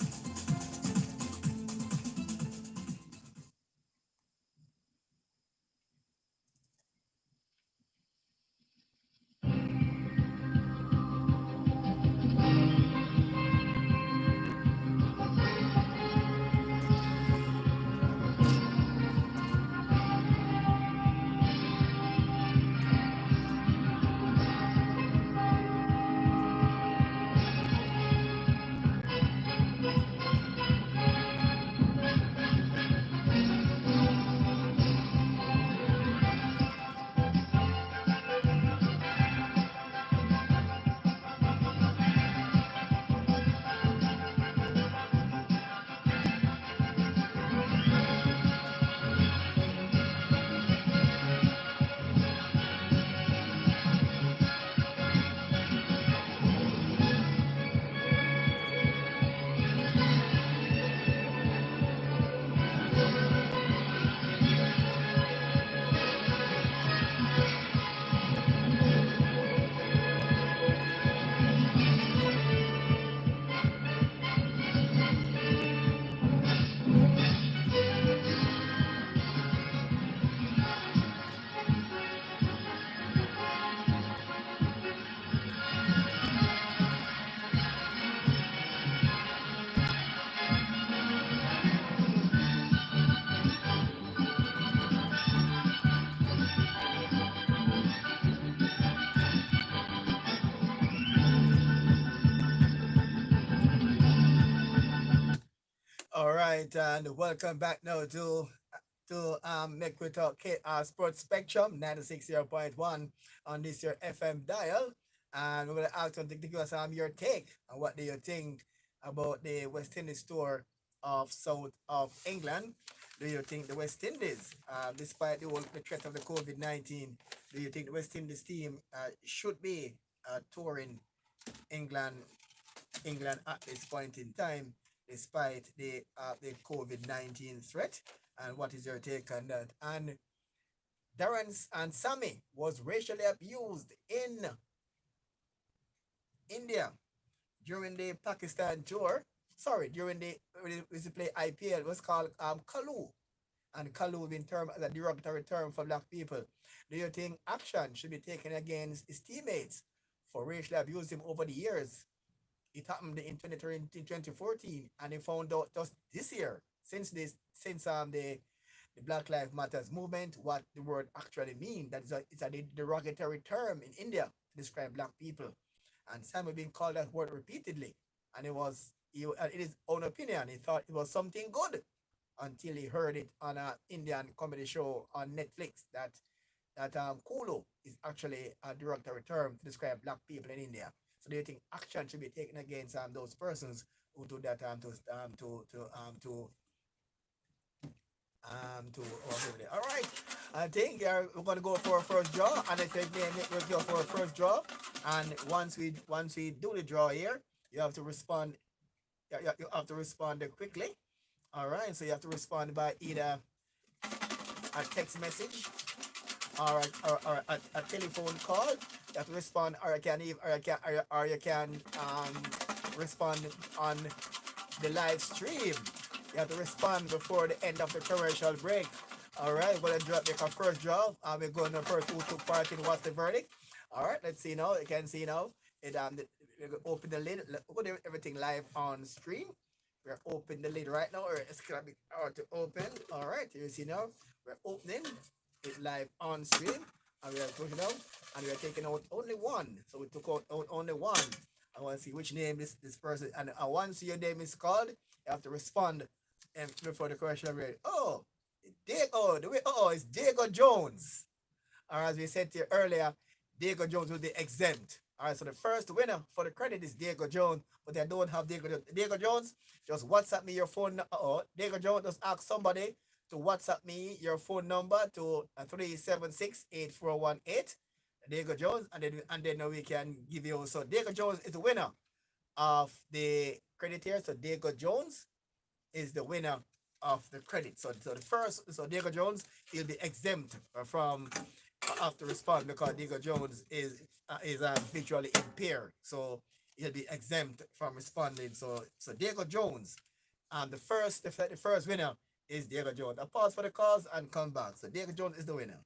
All right, and welcome back now to make we talk sports spectrum 96.1 on this your FM dial, and we're gonna ask you to give us your take on what do you think about the West Indies tour of South of England. Do you think the West Indies, despite the threat of the COVID-19, do you think the West Indies team should be touring England England at this point in time, despite the COVID-19 threat? And what is your take on that? And Darren and Sammy was racially abused in India during the Pakistan tour. Sorry, during the when they play IPL, it was called Kalu, and Kalu been termed as a derogatory term for black people. Do you think action should be taken against his teammates for racially abusing him over the years? It happened in 2014, and they found out just this year, since the Black Lives Matters movement, what the word actually means. That is it's a derogatory term in India to describe black people. And Simon being called that word repeatedly. And in his own opinion, he thought it was something good until he heard it on an Indian comedy show on Netflix that Kulu is actually a derogatory term to describe black people in India. So do you think action should be taken against those persons who do that all right. I think we're gonna go for a first draw, and I think we'll go for a first draw. And once we do the draw here, you have to respond. You have to respond quickly. All right. So you have to respond by either a text message or a telephone call. You have to respond, or you can respond on the live stream. You have to respond before the end of the commercial break. All right, we're gonna make a first draw. We're going to first who took part in what's the verdict. All right, let's see now. You can see now. We're gonna open the lid. We're gonna do everything live on stream. We're opening the lid right now, or it's gonna be hard to open. All right, you see now. We're opening it live on stream, and we are pushing out, and we are taking out only one. So we took out only one. I want to see which name this person, and once your name is called, you have to respond and before the question read. It's Diego Jones. Or as we said to you earlier, Diego Jones will be exempt. All right, so the first winner for the credit is Diego Jones, but I don't have Diego Jones. Diego Jones, just WhatsApp me your phone. Diego Jones, just ask somebody to WhatsApp me your phone number to 376-8418. Diego Jones, and then we can give you. So Diego Jones is the winner of the credit here. So Diego Jones is the winner of the credit. So Diego Jones, he'll be exempt from after respond because Diego Jones is visually impaired. So he'll be exempt from responding. So Diego Jones, the first winner is Diego Jones. I pause for the calls and come back. So Diego Jones is the winner.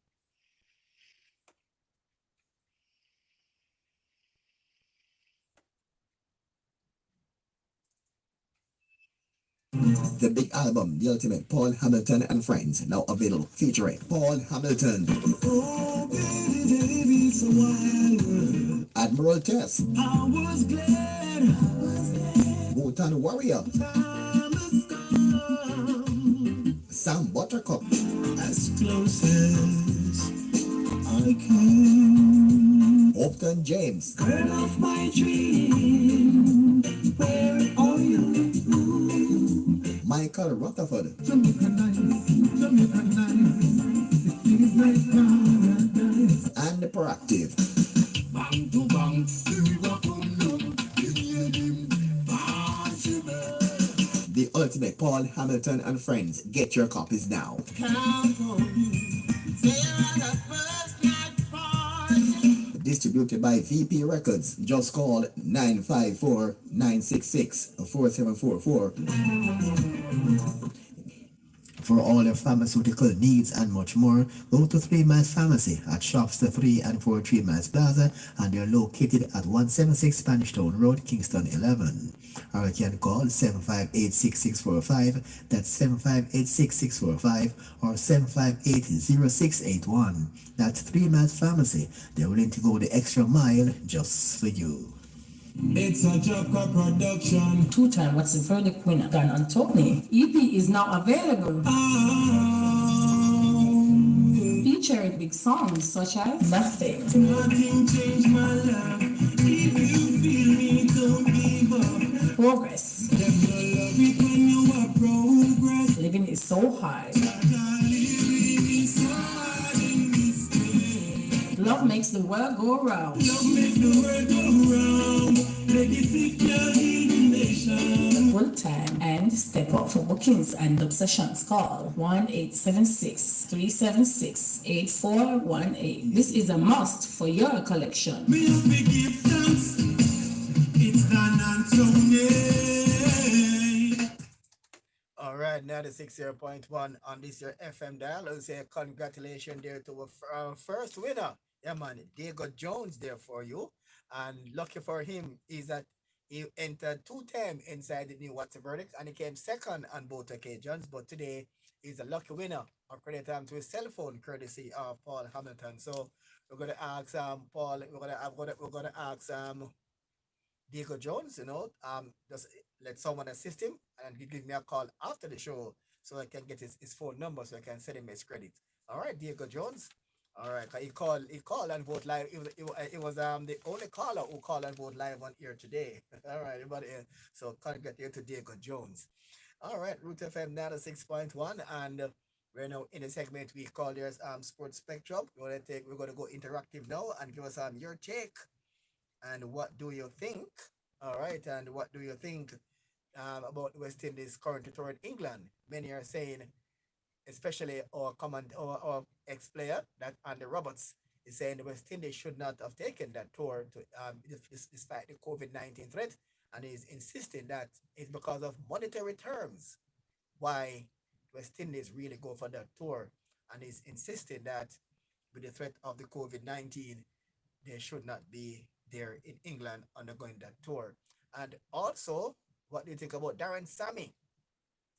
The big album, The Ultimate, Paul Hamilton and Friends, now available, featuring Paul Hamilton, Oh, baby, so wild. Admiral Tess, I was glad. Wotan Warrior, Time has come. Sam Buttercup, As close as I can. Upton James, Girl of my dream, where are you? Michael Rutherford, Jamaica nice, it feels like paradise. and The Proactive. Bang to bang, here we go come down, give me them possible. The Ultimate, Paul Hamilton and Friends. Get your copies now. Count on you, say you're the first night party. Distributed by VP Records. Just call 954-966-4744. For all your pharmaceutical needs and much more, go to 3 Miles Pharmacy at shops the 3 and 4 3 Miles Plaza, and they're located at 176 Spanish Town Road, Kingston 11. Or you can call 758-6645, that's 758-6645, or 758-0681. That's 3 Miles Pharmacy. They're willing to go the extra mile just for you. It's a Jabka production. Two-time What's the Verdict winner, Don Anthony. EP is now available. Featuring big songs such as Nothing. Nothing changed my life. If you feel me, don't give up. Progress. Them you love it when you are progress. Living is so hard. Love makes the world go round. Love make the world go round. Legacy can heal the nation. Full time and step up for bookings and obsessions. Call 1-876-376-8418. This is a must for your collection. Me have to give thanks. It's Don Anthony. All right, 96.1 on this your FM dial. I will say congratulations there to our first winner. Yeah, man, Diego Jones there for you. And lucky for him is that He entered two-time inside the new What's the Verdict and he came second on both occasions. But today he's a lucky winner. I'll credit him to his cell phone, courtesy of Paul Hamilton. So we're gonna ask Paul. We're gonna ask Diego Jones. Just let someone assist him and he give me a call after the show so I can get his phone number so I can send him his credit. All right, Diego Jones. All right, he called and vote live. It was the only caller who called and vote live on here today. All right, everybody. So congratulations to Diego Jones. All right, Root FM 96.1, and we're now in a segment we call there's Sports Spectrum. We're gonna go interactive now and give us your take and what do you think? All right, and what do you think about West Indies current tour in England? Many are saying, especially our ex-player that Andy Roberts is saying the West Indies should not have taken that tour to despite the COVID-19 threat, and he's insisting that it's because of monetary terms why West Indies really go for that tour, and he's insisting that with the threat of the COVID-19, they should not be there in England undergoing that tour. And also, what do you think about Darren Sammy?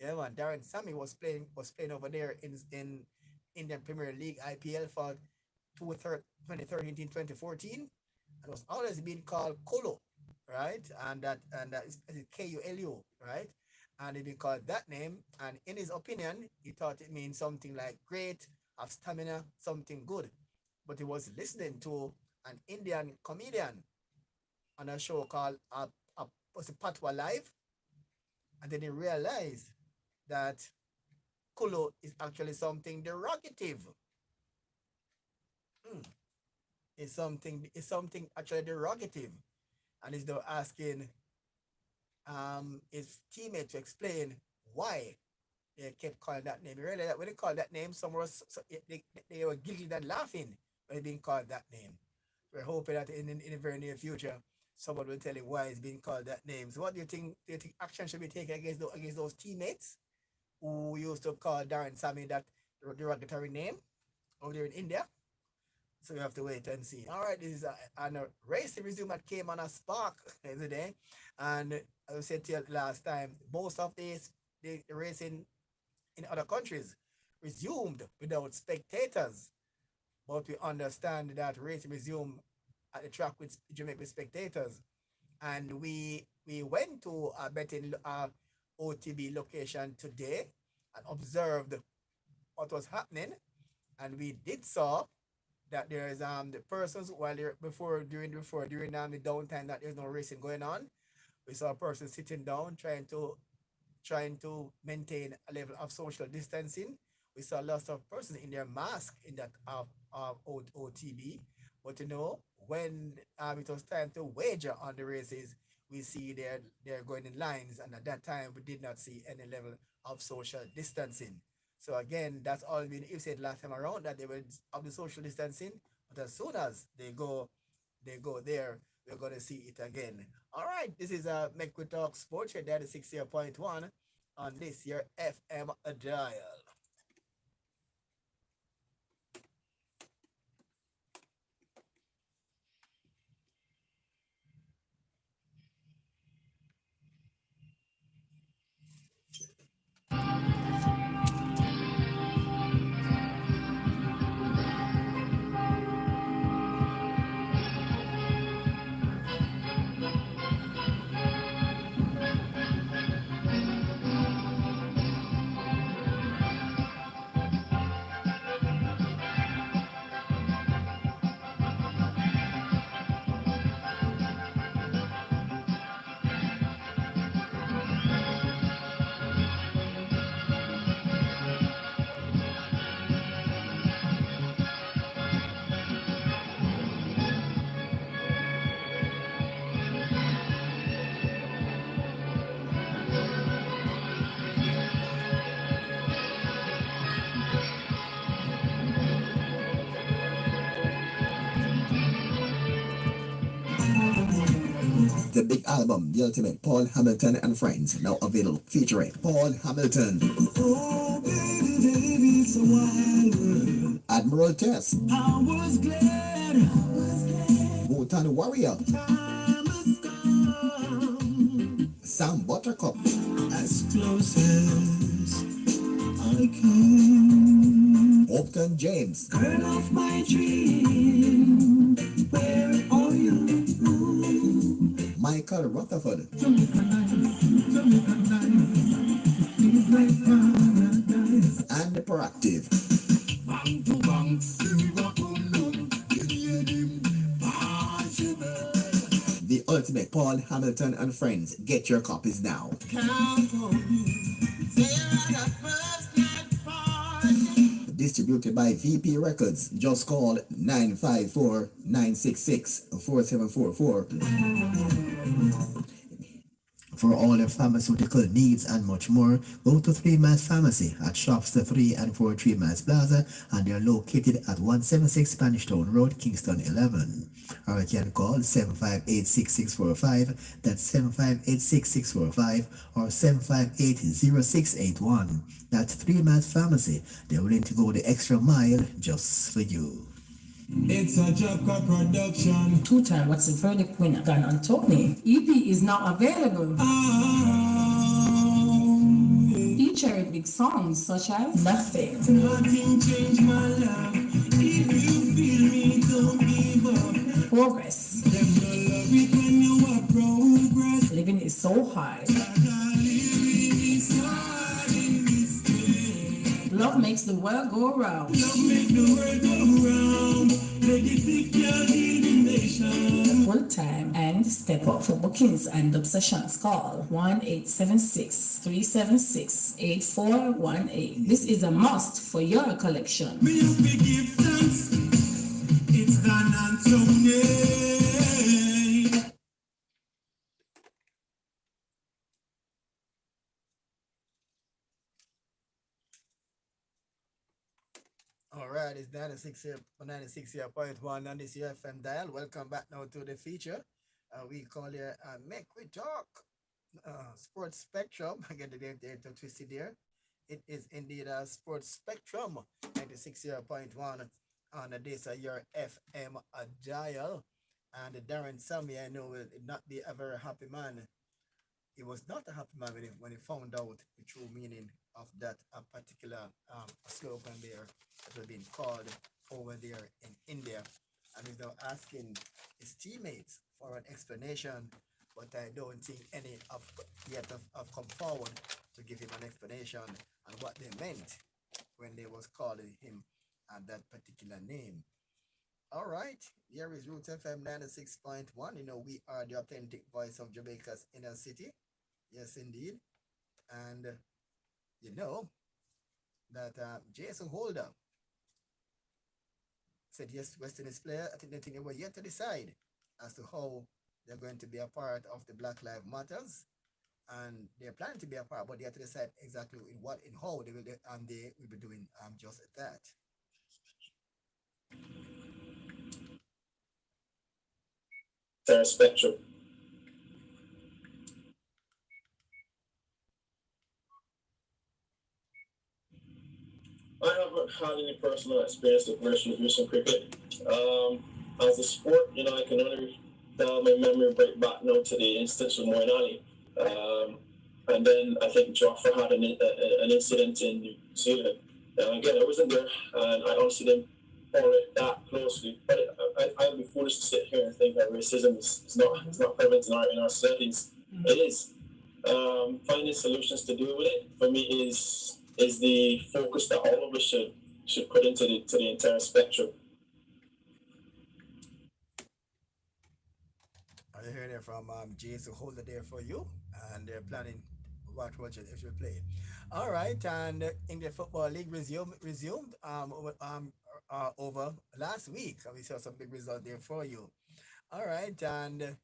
Yeah, man, Darren Sammy was playing over there in Indian Premier League IPL for 2013-2014, and was always being called Kulu, right? And that is Kulu, right? And he been called that name. And in his opinion, he thought it means something like great, have stamina, something good. But he was listening to an Indian comedian on a show called was it Patwa Live, and then he realized that Kulu is actually something derogative. It's something actually derogative, and he's now asking his teammate to explain why they kept calling that name. You realize that when they called that name, they were giggling and laughing when being called that name. We're hoping that in the very near future, someone will tell him why it's being called that name. So what do you think? Do you think action should be taken against those teammates who used to call Darren Sammy that derogatory name over there in India? So we have to wait and see. All right, this is a race resume that came on a spark today. And as I said to you last time, most of the racing in other countries resumed without spectators. But we understand that race resumed at the track with Jamaican spectators. And we went to a betting OTB location today and observed what was happening. And we did saw that there is the persons while they're during the downtime that there's no racing going on. We saw a person sitting down trying to maintain a level of social distancing. We saw lots of persons in their mask in that OTB. But when it was time to wager on the races, we see they're going in lines, and at that time we did not see any level of social distancing. So again, that's all you said last time around, that they will of the social distancing, but as soon as they go there, we're gonna see it again. All right, this is Make We Talk Sports here, that is 60.1 on this year FM dial. The big album, The Ultimate, Paul Hamilton and Friends, now available, featuring Paul Hamilton. Oh, baby, baby, so wild. Admiral Tess. I was glad. Wotan Warrior. Time has come. Sam Buttercup. As close as I can. Upton James. Girl of my dream, where are you? Michael Rutherford. And the Proactive. Bang to bang, the river come down, you hear them possible. The Ultimate Paul Hamilton and Friends. Get your copies now. Count on you, there at a first night party. Distributed by VP Records. Just call 954-966-4744. For all your pharmaceutical needs and much more, go to 3 Miles Pharmacy at shops the 3 and 4 3 Miles Plaza, and they are located at 176 Spanish Town Road, Kingston 11. Or you can call 758-6645, that's 758-6645, or 758-0681. That's 3 Miles Pharmacy. They're willing to go the extra mile just for you. It's a Jacka production. Two-time What's the Verdict winner, Dan and Tony. EP is now available. Featuring big songs such as Nothing. Nothing changed my life. If you feel me, don't give up. Progress. Them no love it when you are progress. Living is so hard. Love makes the world go round. Love make the world go round. Legacy can heal the nation. Full time and step up. For bookings and obsessions, call 1-876-376-8418. This is a must for your collection. We have to give thanks. It's done and so yeah. All right, it's 96.1 on this FM dial. Welcome back now to the feature. We call here Make We Talk Sports Spectrum. Again, the name there to twist it there. It is indeed a Sports Spectrum 96.1 on this your FM dial. And Darren Sammy, I know, will not be a very happy man. He was not a happy man when he found out the true meaning of that particular slogan there that was being called over there in India. And he's now asking his teammates for an explanation, but I don't think any have come forward to give him an explanation on what they meant when they was calling him that particular name. All right, here is Roots FM 96.1. You know, we are the authentic voice of Jamaica's inner city. Yes, indeed. And you know that Jason Holder said yes to West Indies player. I think they were yet to decide as to how they're going to be a part of the Black Lives Matters. And they're planning to be a part, but they have to decide exactly in what, in how they will do, and they will be doing just that. Their spectrum. I haven't had any personal experience with recent cricket. As a sport, you know, I can only dial my memory break back now to the instance with Moeen Ali. And then I think Joffrey had an incident in New Zealand. Again, I wasn't there, and I honestly didn't follow it that closely. But I'd be foolish to sit here and think that racism is not prevalent in our settings. Mm-hmm. It is. Finding solutions to deal with it for me is the focus that all of us should put into the entire spectrum. I heard it from Jason Holder there for you, and they're planning what they should play. All right, and English Football League resumed over last week. We saw some big results there for you. All right, and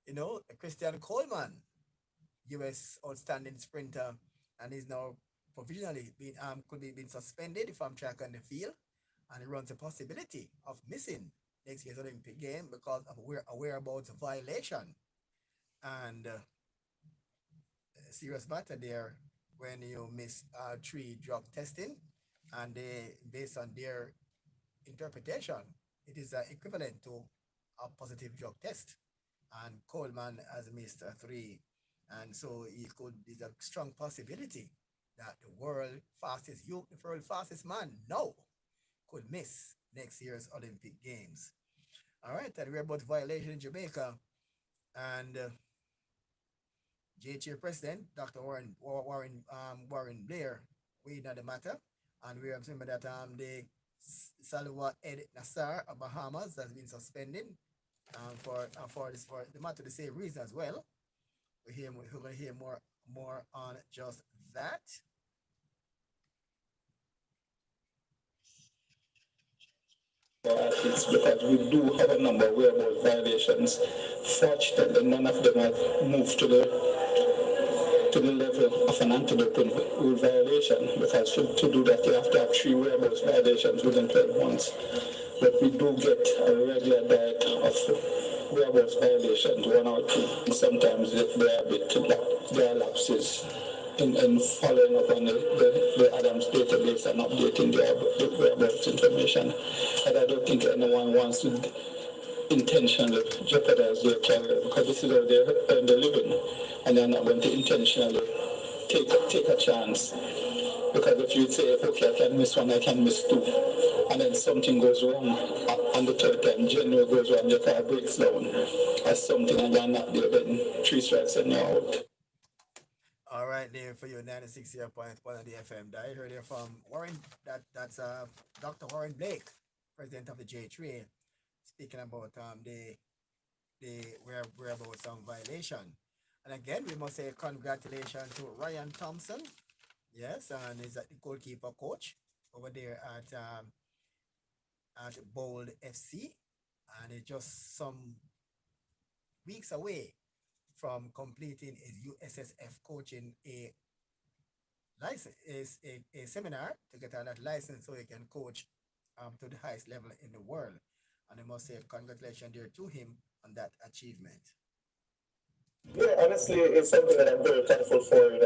you know, Christian Coleman, U.S. outstanding sprinter, and he's now provisionally could be suspended from track on the field, and it runs a possibility of missing next year's Olympic game because of a whereabouts violation. And serious matter there when you miss 3 drug testing, and they, based on their interpretation, it is equivalent to a positive drug test. And Coleman has missed 3, And so there's a strong possibility that the world fastest man now could miss next year's Olympic Games. All right, and we're about violation in Jamaica, and J Chairperson Dr. Warren Blair weighed on the matter, and we remember that the Salwa Ed Nassar of Bahamas has been suspended for the matter the same reason as well. We're going to hear more on just that. Athletes because we do have a number of whereabouts violations. Fortunately, none of them have moved to the level of an anti-doping rule violation, because to do that you have to have 3 whereabouts violations within 12 months. But we do get a regular diet of whereabouts violations, 1 or 2. Sometimes there are lapses in following up on the Adams database and updating the whereabouts information. And I don't think anyone wants to intentionally jeopardize their career, because this is how they earn their living, and they're not going to intentionally take a chance. Because if you say, okay, I can miss 1, I can miss 2, and then something goes wrong on the 3rd time, generally goes wrong, your car breaks down as something, and you're not there, then 3 strikes and you're out. All right, there for you, 96.1 of the FM. I heard there from Warren, that's Dr. Warren Blake, president of the J3, speaking about the whereabouts violation. And again, we must say congratulations to Ryan Thompson. Yes, and he's the goalkeeper coach over there at Bold FC, and he's just some weeks away from completing his USSF coaching a seminar to get on that license so he can coach to the highest level in the world. And I must say congratulations there to him on that achievement. Yeah, honestly, it's something that I'm very thankful for,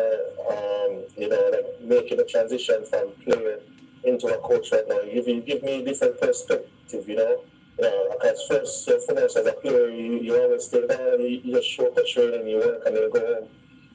like making a transition from player into a coach right now. You give me a different perspective, because first and foremost, as a player, you always think, you just show up at training, you work, and you go home.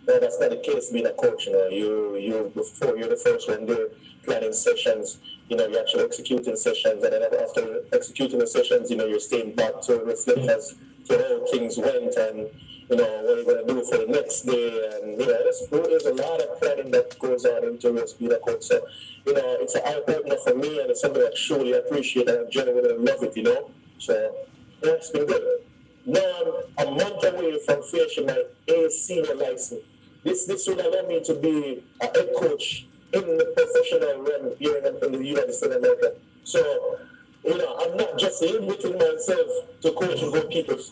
No, that's not the case being a coach, before you're the first one there planning sessions, you're actually executing sessions, and then after executing the sessions, you're staying back to reflect as to how things went, and what you're going to do for the next day, and there's a lot of planning that goes on into being a coach. So it's an eye-opener for me, and it's something I truly appreciate, and I genuinely love it. So it's been good. Now I'm a month away from finishing my A senior license. This will allow me to be a head coach in the professional realm here in the United States of America. So I'm not just limiting myself to coaching goalkeepers.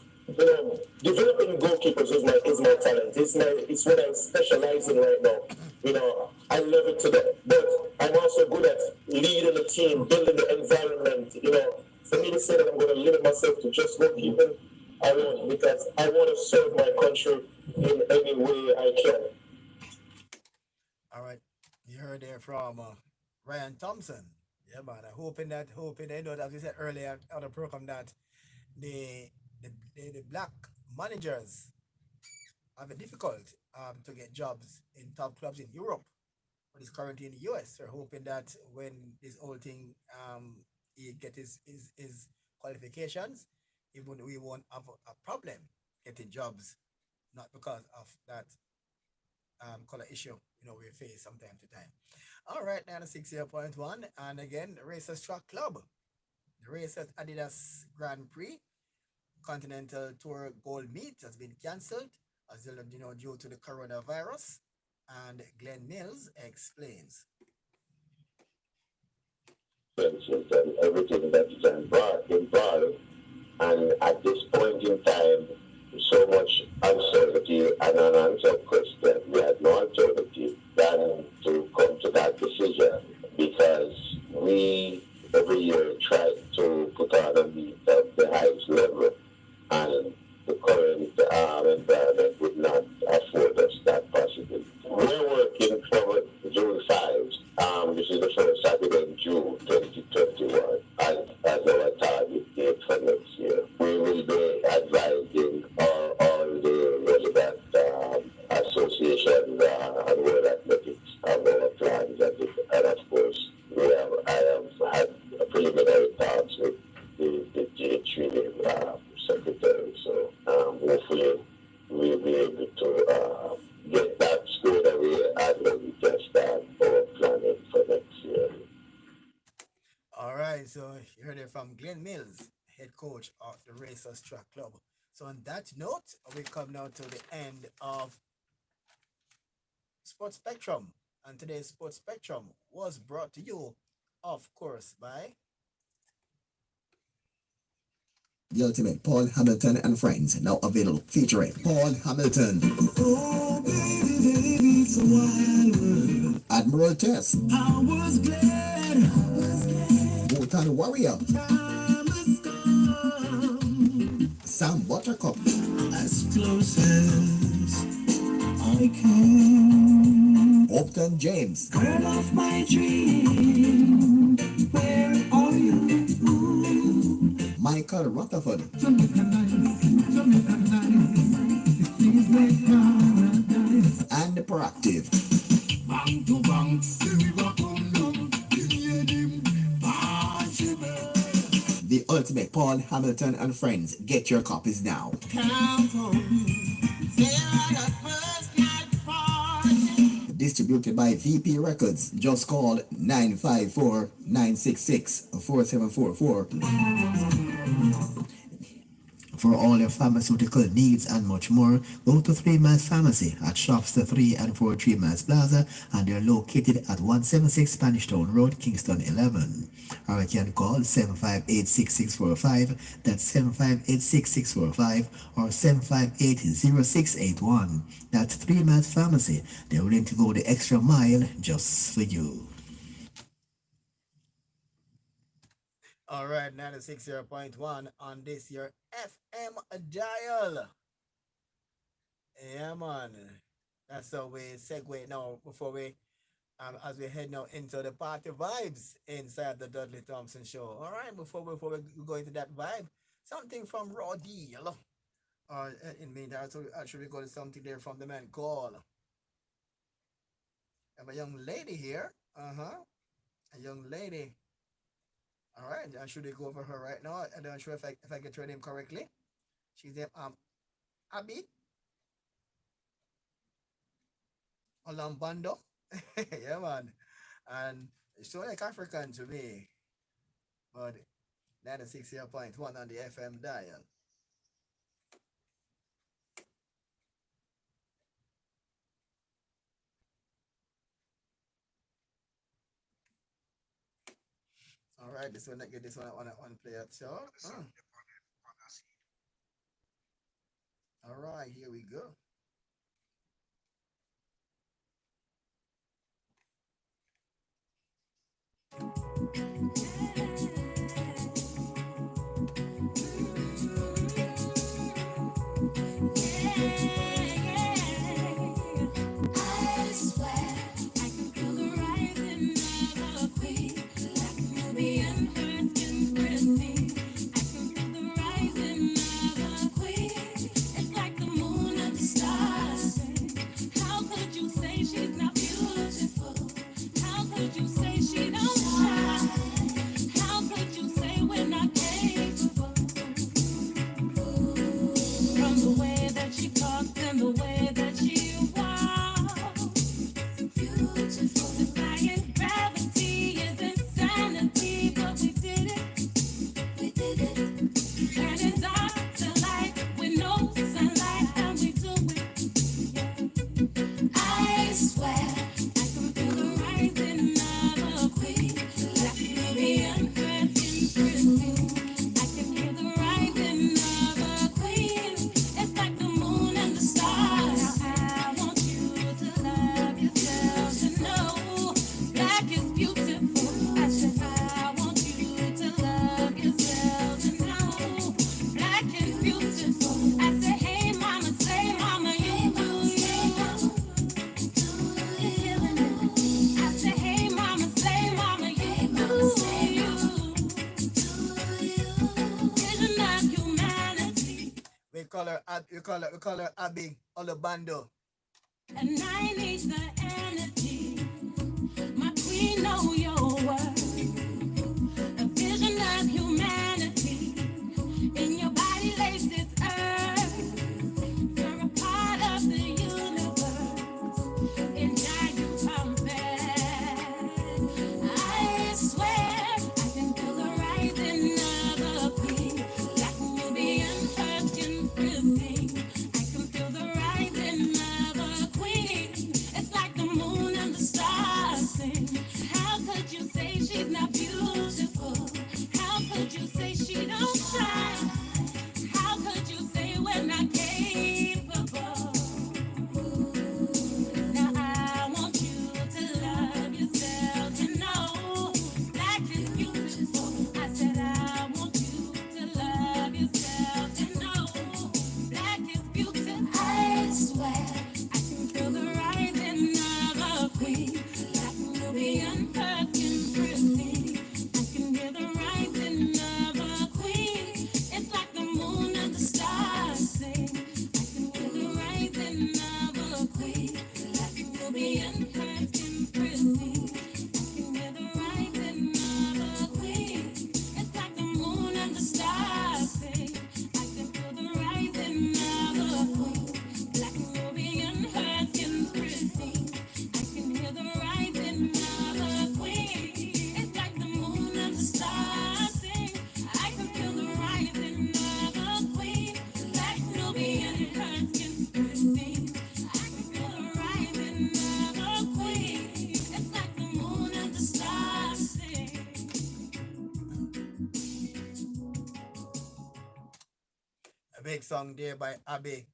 Developing goalkeepers is my talent. It's what I specialize in right now. I love it to death. But I'm also good at leading the team, building the environment. For me to say that I'm going to limit myself to just goalkeeping, I won't, because I want to serve my country in any way I can. All right, you heard there from Ryan Thompson. Yeah, man. I'm hoping that as we said earlier on the program, that the black managers have it difficult to get jobs in top clubs in Europe, but he's currently in the US. We're hoping that when this whole thing he get his qualifications, we won't have a problem getting jobs, not because of that color issue we face from time to time. All right, 96.1, and again, the Racers Track Club, the Racers Adidas Grand Prix Continental Tour Gold Meet has been cancelled as due to the coronavirus, and Glenn Mills explains. And everything that is involved, and at this point in time, so much uncertainty and unanswered question. We had no alternative than to come to that decision, because we every year try to put on a meet at the highest level, and the current environment would not afford us that possibility. We're working for June 5. This is the first Saturday in June 2021 as our target date for next year. We will be advising all the relevant able to get that squared away and then we can start our planning for next year. All right, so you heard it from Glenn Mills, head coach of the Racers Track Club. So on that note, we come now to the end of Sports Spectrum. And today's Sports Spectrum was brought to you, of course, by The Ultimate Paul Hamilton and Friends, now available, featuring Paul Hamilton. Oh, baby, baby, it's a wild world. Admiral Tess. I was glad. Wotan Warrior. Time has come. Sam Buttercup. As close as I can. Upton James. Girl of my dream, where are you? Michael Rutherford. Jamaica nice, Jamaica nice. It feels like paradise. And Proactive. Bang to bang, the river come down. Give me a dim, possible. The Ultimate Paul Hamilton and Friends. Get your copies now. Count on me. There at first night party. Distributed by VP Records. Just call 954-966-4744. For all your pharmaceutical needs and much more, go to 3 Miles Pharmacy at shops the 3 and 4 3 Miles Plaza, and they're located at 176 Spanish Town Road, Kingston 11. Or you can call 758-6645, that's 758-6645, or 758-0681. That's 3 Miles Pharmacy. They're willing to go the extra mile just for you. all right, 96.1 on this your FM dial. Yeah, man. That's how we segue now before we as we head now into the party vibes inside the Dudley Thompson show. All right, before we go into that vibe, something from Raw Deal. In meantime, actually go to something there from the man called. I have a young lady here. A young lady. All right, I should go over her right now. I'm not sure if I get her name correctly. She's named Abby Olambando. Yeah, man. And it's so like African to me. But 96.1 on the FM dial. All right, this one I get this one on play at show. All right, here we go. We call her Abby Olabando. And I need the energy. My queen, know your worth. A vision of humanity. In your body lays this earth. You're a part big song there by Abby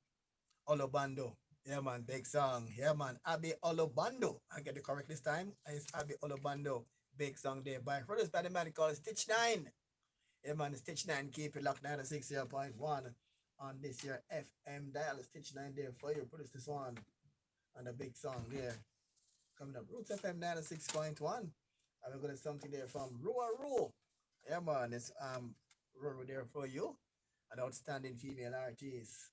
Olobando. Yeah, man, big song. Yeah, man, Abby Olobando. I get it correct this time. It's Abby Olobando. Big song there by produced by the man called Stitch 9. Yeah, man, Stitch 9. Keep it locked 96.1 on this year FM dial. Stitch 9 there for you. Produce this one. And a big song there. Coming up. Roots FM 96.1. And we're gonna something there from Rua Rule. Yeah, man, it's Rua there for you. An outstanding female artist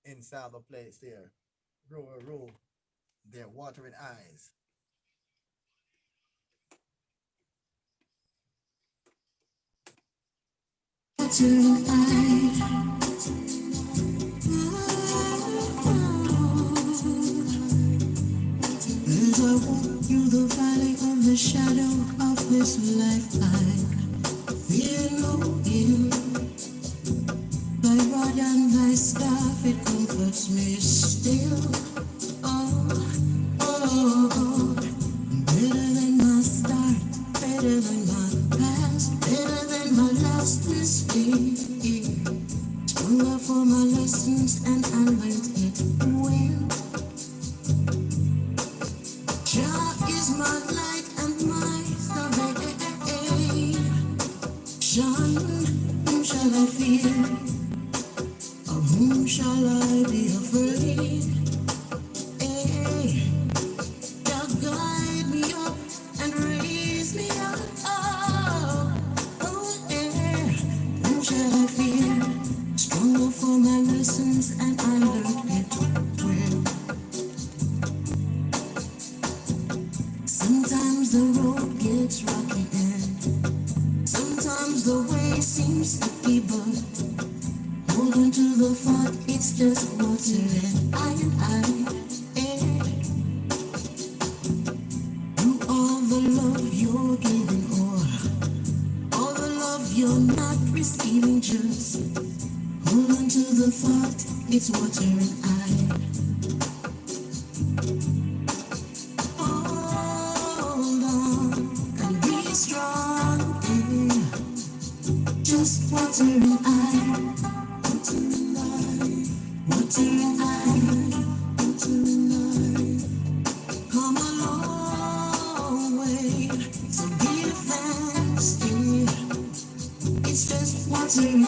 inside the place there. Rua Rule. Their watering eyes. Watering eyes. As I walk through the valley of the shadow of this life, I fear no ill. Thy rod and thy staff, it comforts me still. Oh, oh, oh. Better than my start, better than my past, better than my last mistake. Stronger for my lessons, and I learned it well. Jah is my light and my salvation. Whom shall I fear? Of whom shall I be afraid? Hey, Jah guide me up and raise me up. Oh, oh, yeah. Whom shall I fear? Stronger for my lessons, and I learned it well. Sometimes the road gets rocky and sometimes the way seems sticky, but hold on to the fort, it's just water and I. Eh. Do all the love you're giving or all the love you're not receiving, just hold on to the fort, it's water and I. Hold on and be strong, yeah. Just water and I, water and I, water and I, water and I. Come a long way, so give thanks, yeah. It's just water and I,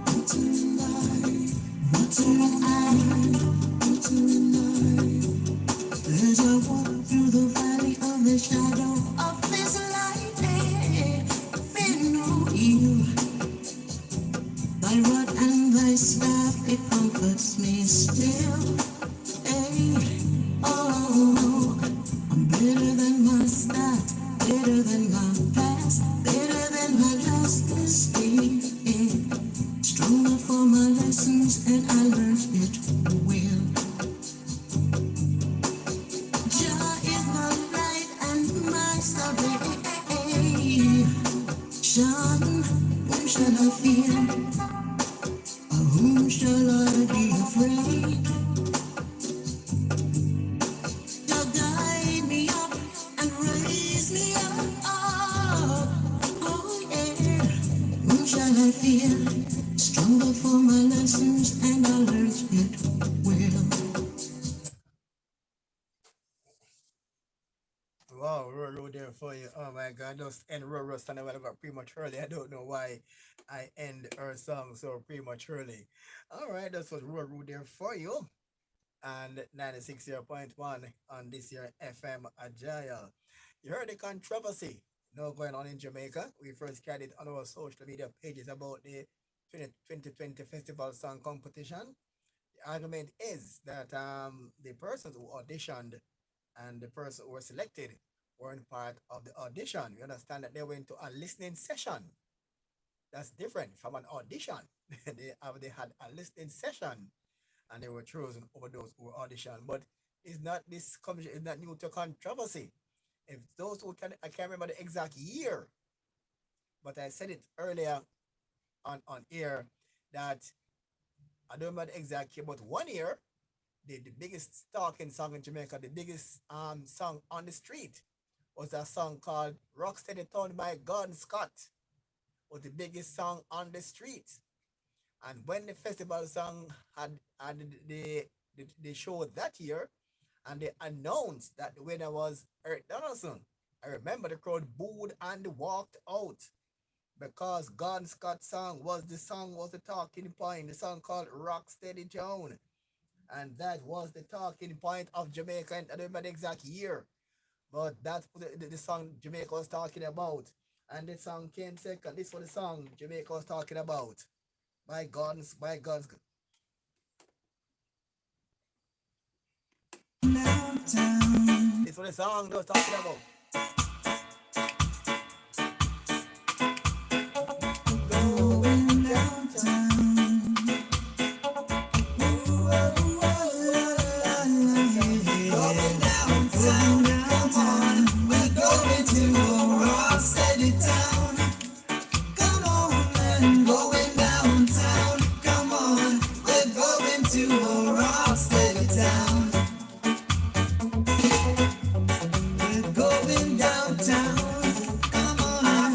water and I, water and I, water and I. As I walk through the valley of the shadow of this life, fear no evil. Thy rod and thy staff, it comforts me still. Hey, oh, I'm better than my start, better than my past, better than my last mistake. Stronger for my lessons, and I learned it well. Jah is my light and my salvation. Whom shall I fear? Or whom shall I be afraid? Jah guide me up and raise me up. Oh yeah. Whom shall I fear? Stronger for my lessons, and I learned it well. Wow, Roro there for you. Oh my God, just end Roro stand I got prematurely. I don't know why I end her song so prematurely. All right, that's what Roro there for you. And 96.1 on this year FM Agile. You heard the controversy going on in Jamaica. We first carried it on our social media pages about the 2020 Festival Song Competition. The argument is that the persons who auditioned and the person who were selected weren't part of the audition. You understand that they went to a listening session. That's different from an audition. They had a listening session and they were chosen over those who were auditioned. But it's not this commission is not new to controversy. If those who can I can't remember the exact year, but I said it earlier on air that I don't remember the exact year, but 1 year the biggest talking song in Jamaica, the biggest song on the street was a song called Rocksteady Town by Gordon Scott. Was the biggest song on the street. And when the festival song had the show that year, and they announced that the winner was Eric Donaldson, I remember the crowd booed and walked out because Gordon Scott's song was the talking point. The song called Rock Steady Town. And that was the talking point of Jamaica. And I don't remember the exact year, but that's the song Jamaica was talking about. And the song came second. This was the song Jamaica was talking about. By God's. This was the song they was talking about. Going downtown. Going downtown, come on, we're going to a rock steady town. Come on, and going downtown, come on, we're going to a rock steady town. We're going downtown, come on,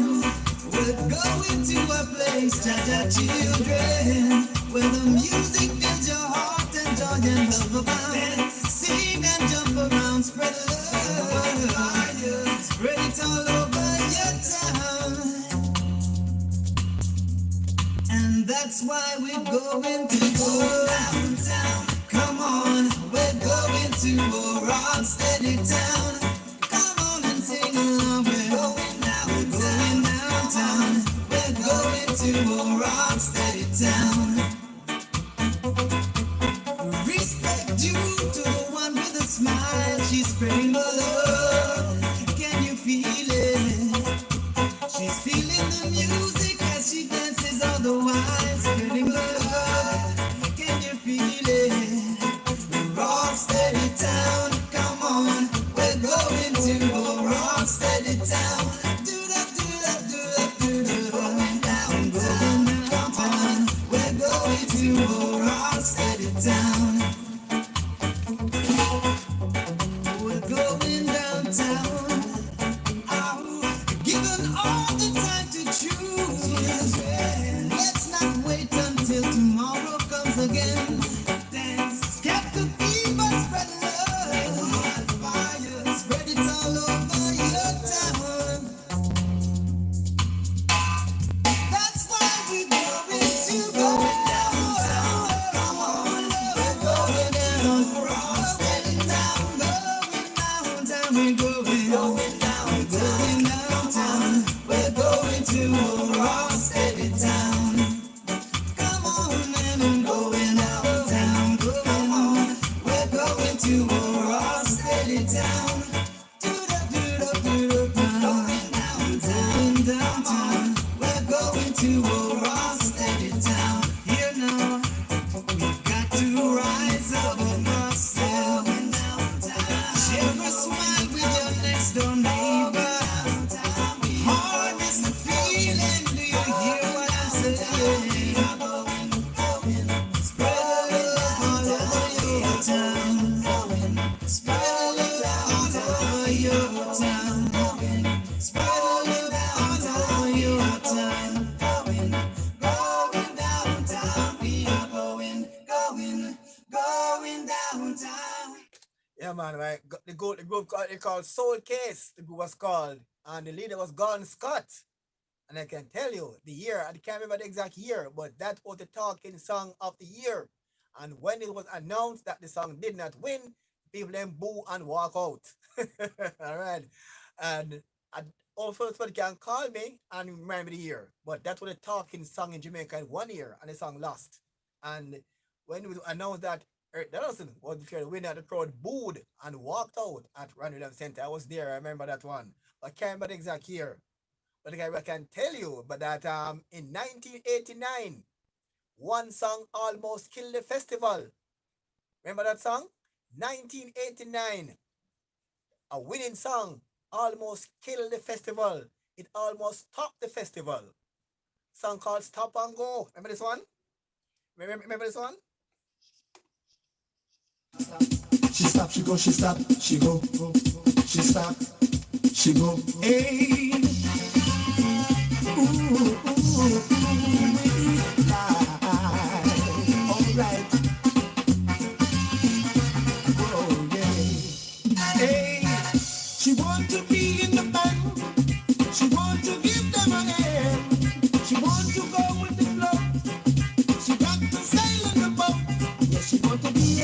we're going to a place, cha-cha children, where the music fills your heart and joy and love abound. Sing and jump around, spread love, spread it all over your town. And that's why we're going to go downtown. Come on, we're going to a rock steady town. Come on and sing along, we're going downtown. We're going to a rock steady town. Respect due to the one with a smile. She's spreading the love. Can you feel it? She's feeling the music as she dances all the while. Spreading the love. Can you feel it? The rock steady town. Come on, we're going to a rock steady town. Do that, do that, do that, do that. Going downtown. Come on, we're going to a rock steady town. We're going downtown. Given all the time to choose, let's not wait until tomorrow comes again. Dance, get the fever, spread love, fire, spread it all over your town. That's why we're going to go downtown. Come on, we're going down, rock steady down, going downtown, we're going downtown. We're going to a rock steady town. Come on, man, I'm going downtown. Come on, we're going to a rock steady town. Going downtown. We're going to a rock steady town. Here now, we've got to rise above ourselves. Share a smile with your next door neighbor. Harness the feeling, do you hear what I'm saying? Spread the love all over your town. Spread the love all over your town. Spread the love all over your town. Going downtown, we are going downtown. Yeah, man, right? The group called Soul Case, the group was called, and the leader was Gordon Scott. And I can tell you the year, I can't remember the exact year, but that was the talking song of the year. And when it was announced that the song did not win, people then boo and walk out. All right. And also, somebody can call me and remember the year. But that was the talking song in Jamaica in 1 year, and the song lost. And when it was announced that Eric Donaldson was the winner, the crowd booed and walked out at Randall Center. I was there, I remember that one. I can't remember the exact year. But I can tell you but that in 1989, one song almost killed the festival. Remember that song? 1989. A winning song almost killed the festival. It almost stopped the festival. Song called Stop and Go. Remember this one? Remember this one? She stop, she go, she stop, she go. She stop, she go. Hey. Ooh, ooh, ooh,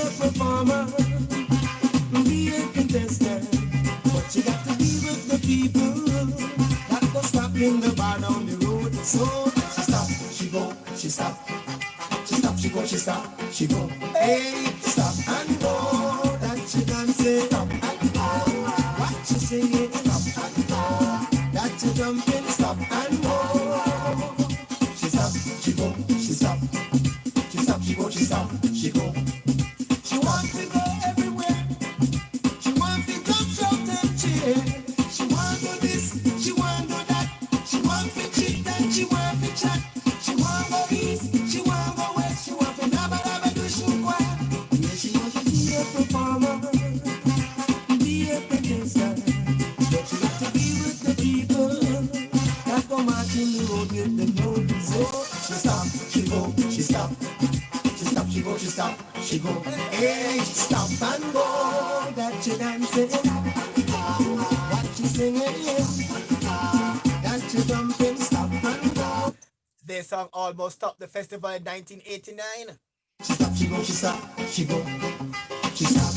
a performer, be a contestant, but you got to be with the people. Not go stop in the bar down the road. So she stop, she go, she stop. She stop, she go, she stop, she go. Hey, stop and go. That she dancing, stop and go. What she singing, stop and go. That she jumping, stop and go. She stop, she go, she stop. She stop, she go, she stop, she go. She wants to go everywhere. She wants to jump, shout and cheer. She wants to do this, she wants to do that. She wants to cheat and she wants to chat. She wants to go east, she wants to go west. She wants to dabba dabba do shukwa. Yeah, she wants to be a performer, be a contestant. But she got to be with the people that go marching the road with the road. So she stop, she go, she stop. She stop, she go, she stop, she go. Hey, stop and go. That you dancing, that you singing, that you jumping, stop and go. Their song almost stopped the festival in 1989. She stop, she go, she stop, she go. She stop,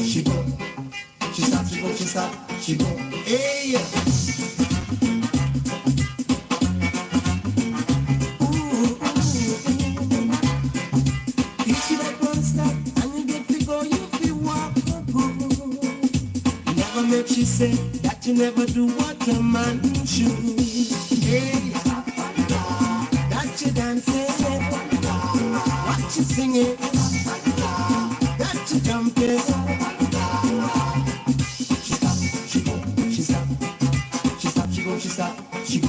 she go. She stop, she go, she stop, she go. Hey, if you like one stop and you get to go, you feel walk. Never make she say that you never do what a man should. Hey, that you dancing, what you singing, that you jumping. She stop, she go, she stop, she stop, she go, she stop, she go.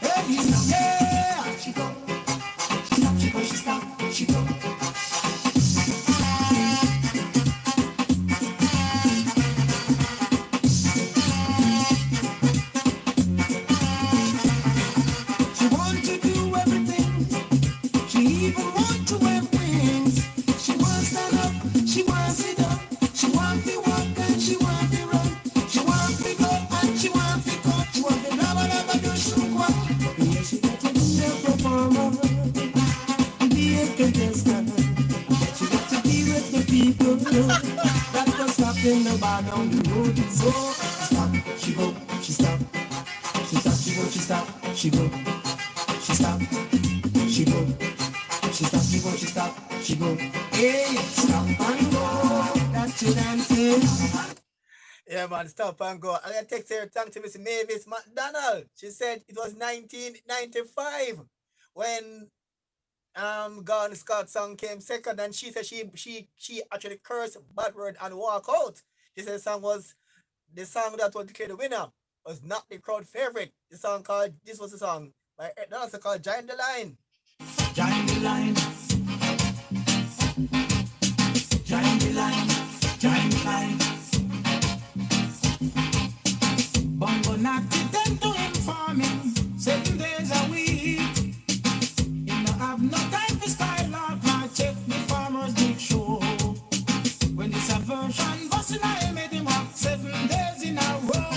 Hey, yeah, she go, she stop, she go, she stop, she go. She want to do everything. She even want to wear wings. She wants stand up. She wants sit up. She want to walk and she want to run. She want to go and she want to cut. She want to never never do shukwa. Yeah, she got to be a performer, be a contestant. But she got to be with the people that go stop in the bar down the road. So stop, she go, she stop. She stop, she go, she stop, she go. She stop, she go. She stop, she go, she stop, she go. Hey, stop and go. That's you dancing. Yeah, man, stop and go. I'm gonna text her, thank to Miss Mavis McDonald. She said it was 1995 when Gone Scott song came second, and she said she actually cursed bad word and walk out. She said the song that was declared the winner was not the crowd favorite. This was the song by also called Giant the Line. Giant the line. Giant the line. Giant the line. Bongo Natty tend to inform him 7 days a week. You know have no time for style out. Now check the farmers big show. When this a version busting, I made him walk 7 days in a row.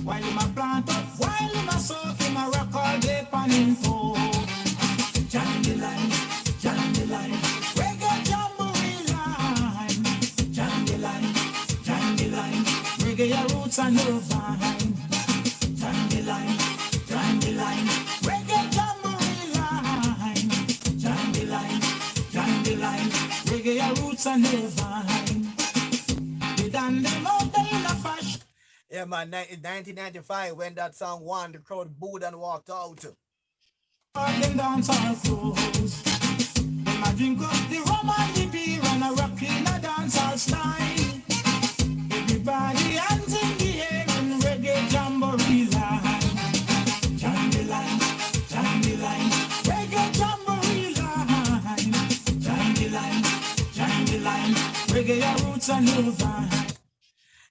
While him a plant up, while him a soak, him a rock all day pan him toe. Giant the line, giant the line. Reggae jamboree line. Giant the line, giant the line. Reggae your roots and your vine. Giant the line, giant the line. Reggae jamboree line. Giant the line, giant the line. Reggae your roots and your vine. They done them out there in a fashion. Yeah, man, in 1995 when that song won, the crowd booed and walked out. All them dance all close. Them a drink up the rum and the beer and a rock in a dance all style. Everybody hands in the air and reggae jamboree line. Jam the line, jam the line. Reggae jamboree line. Jam the line, jam the line. Reggae your roots and your vine.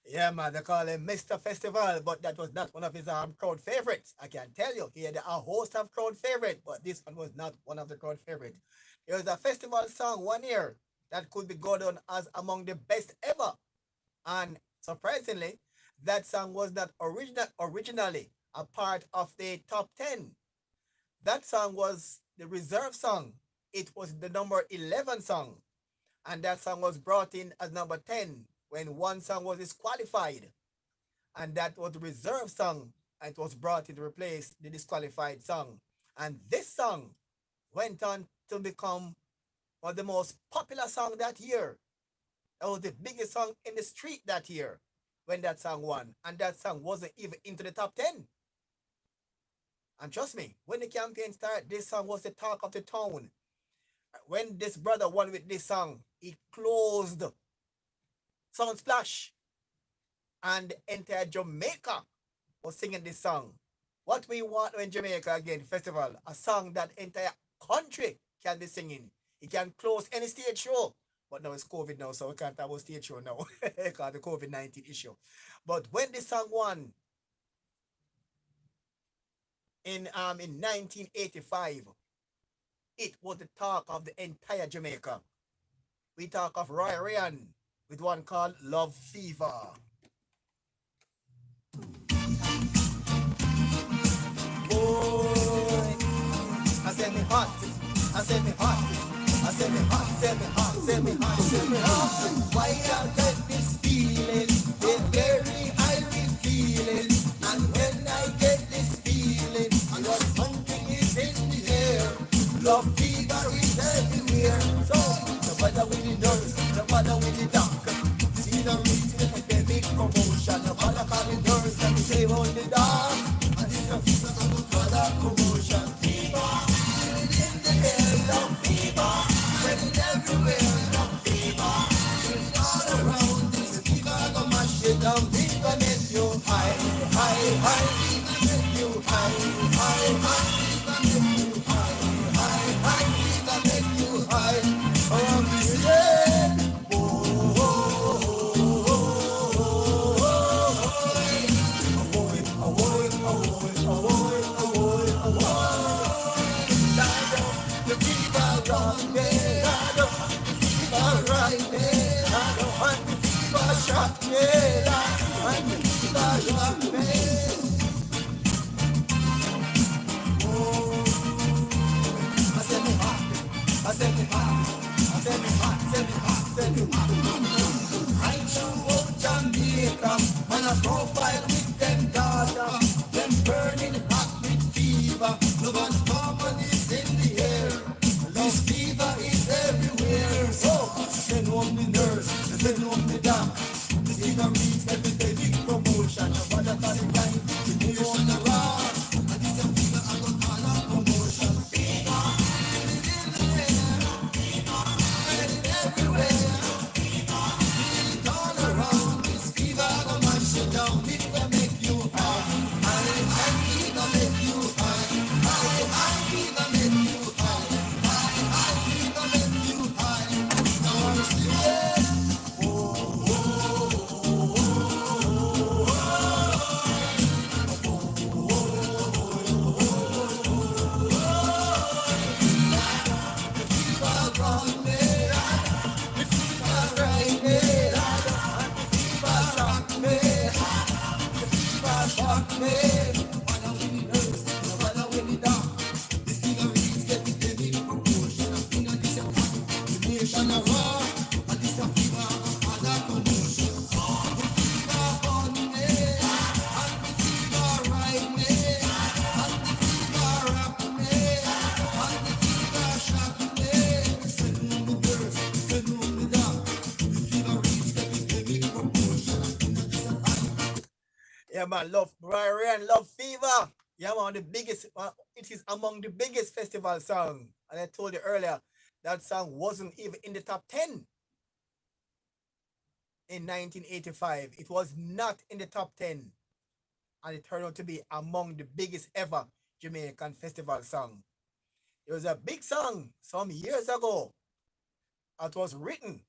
Yeah, man, they call him Mr. Festival, but that was not one of his crowd favorites. I can tell you, he had a host of crowd favorite, but this one was not one of the crowd favorites. It was a festival song one year that could be go down as among the best ever. And surprisingly, that song was not originally a part of the top 10. That song was the reserve song. It was the number 11 song. And that song was brought in as number 10 when one song was disqualified. And that was the reserve song. And it was brought in to replace the disqualified song. And this song went on to become one of the most popular songs that year. It was the biggest song in the street that year when that song won. And that song wasn't even into the top 10. And trust me, when the campaign started, this song was the talk of the town. When this brother won with this song, he closed Sunsplash. And the entire Jamaica was singing this song. What we want in Jamaica again festival, a song that entire country can be singing. It can close any stage show. But now it's COVID now, so we can't have a stage show now because the COVID-19 issue. But when this song won in 1985, it was the talk of the entire Jamaica. We talk of Roy Ryan with one called Love Fever. Boy, I said me hot, I said me hot, I said me hot, said me hot, said me hot, said me hot. Why I get this feeling, it's very highly feeling. And when I get this feeling, I know something is in the air. Love fever is everywhere. So, no matter with the nurse, no matter with the doctor. See the reason the epidemic promotion. No matter call the nurse and say on the dog. And it's a fever of a brother commotion. Fever, in the air, love fever. Spreading everywhere, love fever. Spreading all around, this fever gonna mash it down. Fever make you high, high, high. Fever make you high, high, high. Fever make you high, high, high. Fever make you high. Around the head. The fever run me, the fever ride me, and the fever shock me, and the fever rock me. I said me hot, I said me hot, I said me hot, said me hot, said me hot. I chew out Jamaica, man a profile with them data, them burning hot with fever, love and harmony is in the air. This fever is everywhere. So, send home the nurse, send home the doctor. The fever reads every day, big promotion. What a time, the nation around. And this a fever, I got all our promotion. Fever, in the air. Fever, everywhere. Fever, it all around. This fever, gonna mash you down. It will make you high. And fever make you high. Fever make you high. Fever make you high. Now I'm still yeah, man, love Ryan, love fever. Yeah, man, the biggest. It is among the biggest festival song. And I told you earlier, that song wasn't even in the top 10 in 1985. It was not in the top 10, and it turned out to be among the biggest ever Jamaican festival song. It was a big song some years ago. It was written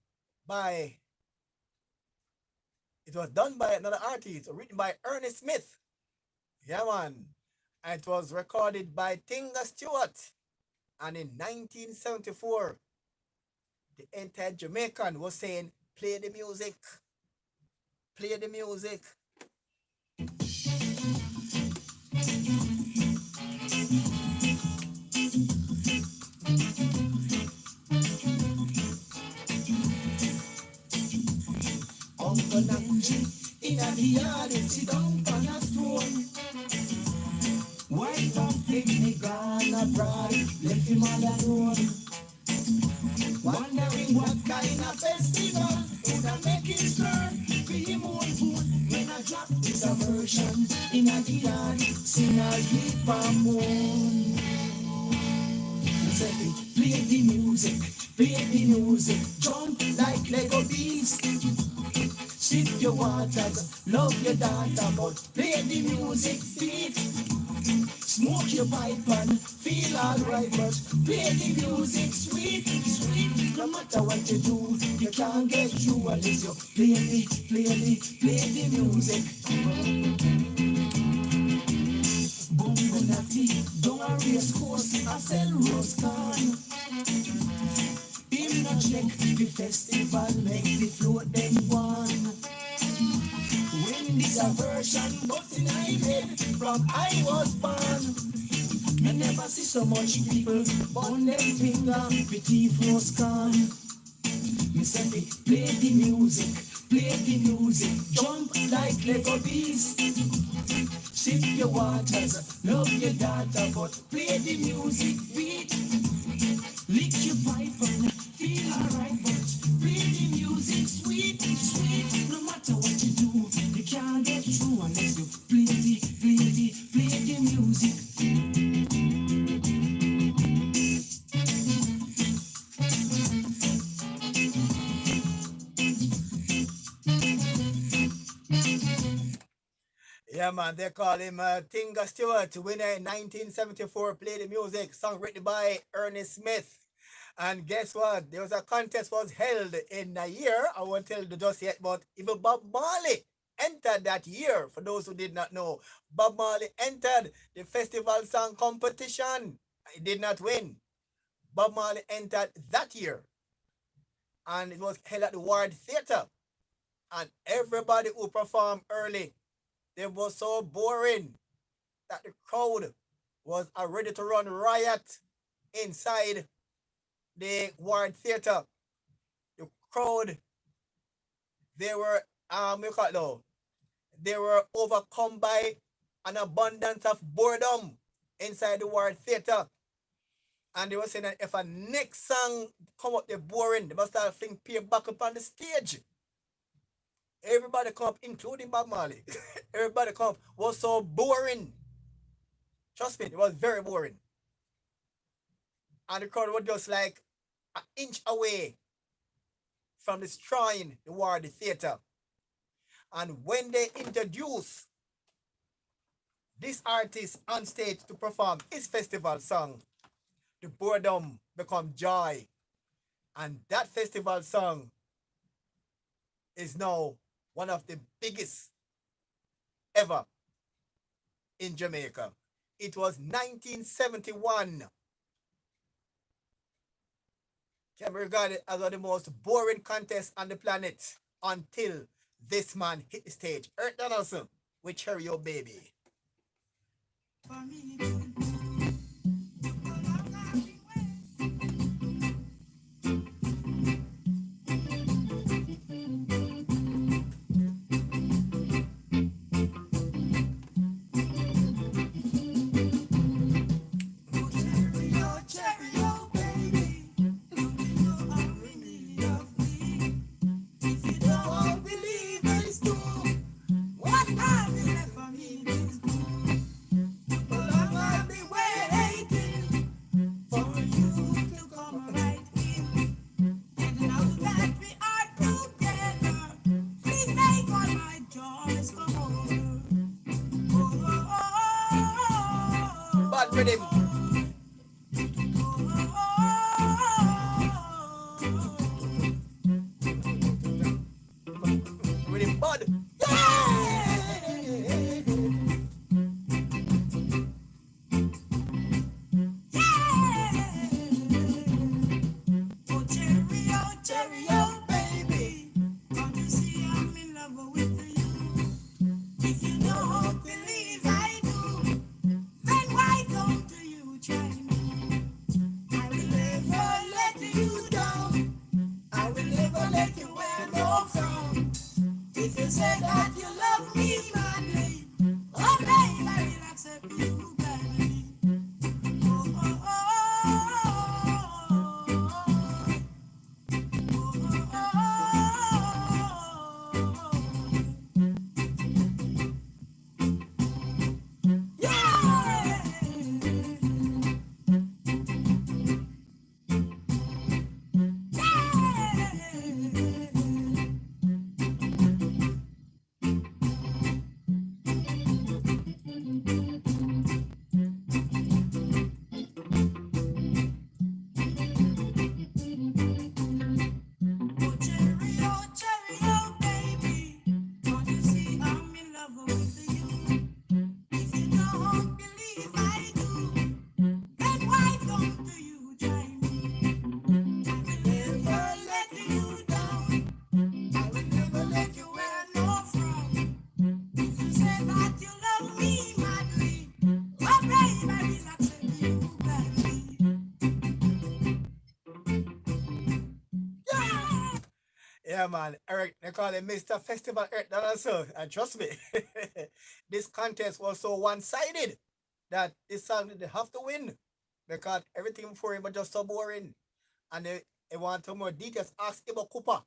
by. It was done by another artist, written by Ernest Smith. Yeah, man. And it was recorded by Tinga Stewart. And in 1974, the entire Jamaican was saying, play the music. Play the music. bumper knock in a the yard, sit down on a stone. White from picnic gone abroad, left him all alone. Wondering what kind of festival would I make him stir for him own food. When I drop this version in a the yard, sing a deep moon. Say, play the music, jump like Lego beast. Sip your waters, love your daughter, but play the music, beat. Smoke your pipe and feel alright, but play the music, sweet. No matter what you do, you can't get through unless you play the music. Bongo natty, don't a race course, I sell rose corn. Him not check the festival, make the float them one. When this a version busting I head from I was born. I never see so much people on them finger with teeth rose corn. Me say play the music, jump like Lego beast. Sip your waters, love your daughter, but play the music, beat. Lick your pipe and feel alright, but play the music, sweet. No matter what you do, you can't get through unless you play the music. Yeah, man, they call him Tinga Stewart, winner in 1974, Play the Music, song written by Ernest Smith. And guess what? There was a contest was held in a year. I won't tell you just yet, but even Bob Marley entered that year. For those who did not know, Bob Marley entered the festival song competition. He did not win. Bob Marley entered that year. And it was held at the Ward Theatre. And everybody who performed early, they were so boring that the crowd was ready to run riot inside the Ward Theatre. The crowd, they were they were overcome by an abundance of boredom inside the Ward Theatre. And they were saying that if a next song come up, they're boring, they must start fling peer back up on the stage. Everybody come up, including Bob Marley. Everybody come up, was so boring. Trust me, it was very boring. And the crowd was just like an inch away from destroying the Ward Theatre. And when they introduced this artist on stage to perform his festival song, the boredom become joy. And that festival song is now one of the biggest ever in Jamaica. It was 1971. Can be regarded as one of the most boring contests on the planet until this man hit the stage. Earth Donaldson with Cherry O Baby. What have you left for me? say that you love me madly. Oh, babe, I will accept you gladly. Oh, oh, cherry, oh, baby. Don't you see I'm in love with you? If you don't believe I do, then why don't you try me? I will never let you down. I will never let you wear no frown. If you say that you love me madly, oh babe, I will accept you gladly. Yeah, man. Eric, they call it Mr. Festival Eric Donaldson. And trust me, this contest was so one-sided that this song did have to win because everything before him was just so boring. And they want some more details. Ask about Cooper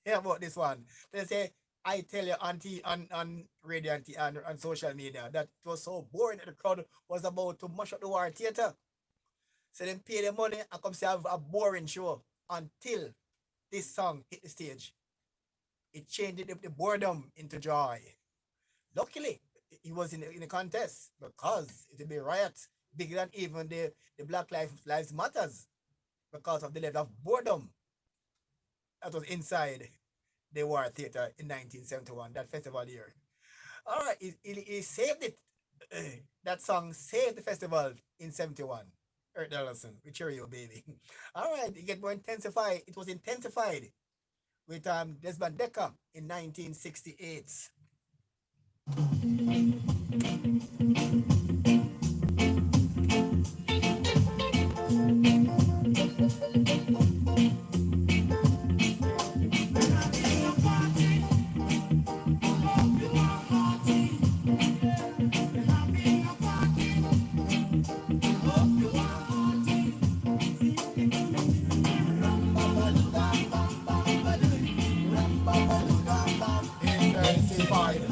about this one. They say, I tell you, auntie, on radio auntie, and on social media, that it was so boring that the crowd was about to mash up the war theater. So they pay the money and come say have a boring show until this song hit the stage. It changed the boredom into joy. Luckily, he was in the contest because it would be riot bigger than even the Black Lives Matters because of the level of boredom that was inside the War Theatre in 1971, that festival year. All right, he saved it. That song saved the festival in 71. Earth Donaldson, with Cheerio, baby. All right, it get more intensified. It was intensified with Desmond Decker in 1968. Intensified.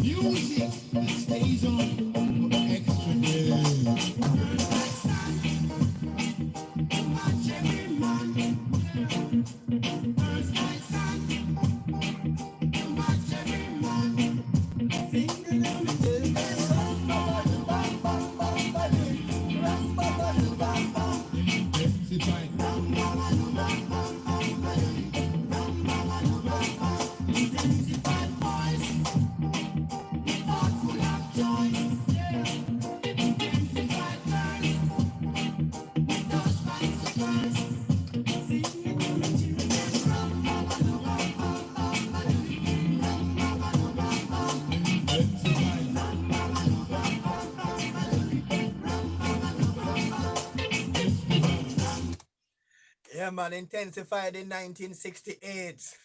Music that stays on extra Yeah, man, intensified in 1968.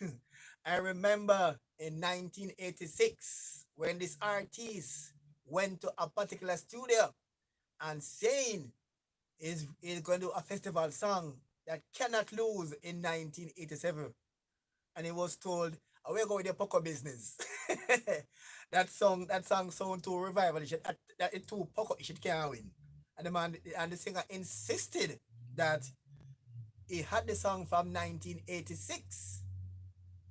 I remember in 1986 when this artist went to a particular studio and saying is going to do a festival song that cannot lose in 1987. And he was told, And we're going to Poco business. That song sound too revival. That it too Poco. It can't win. And the man and the singer insisted that he had the song from 1986.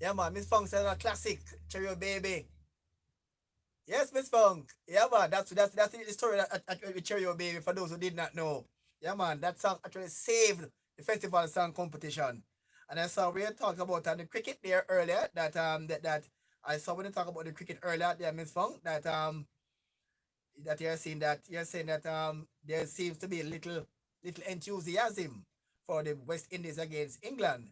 Yeah, man. Miss Funk said a classic, Cherry Baby. Yes, Miss Funk. Yeah, man. That's the story with Cherry Baby. For those who did not know. Yeah, man. That song actually saved the festival song competition. And I saw we had talked about the cricket there earlier. That I saw when you talk about the cricket earlier, there, Miss Funk, that you're saying that there seems to be a little enthusiasm for the West Indies against England,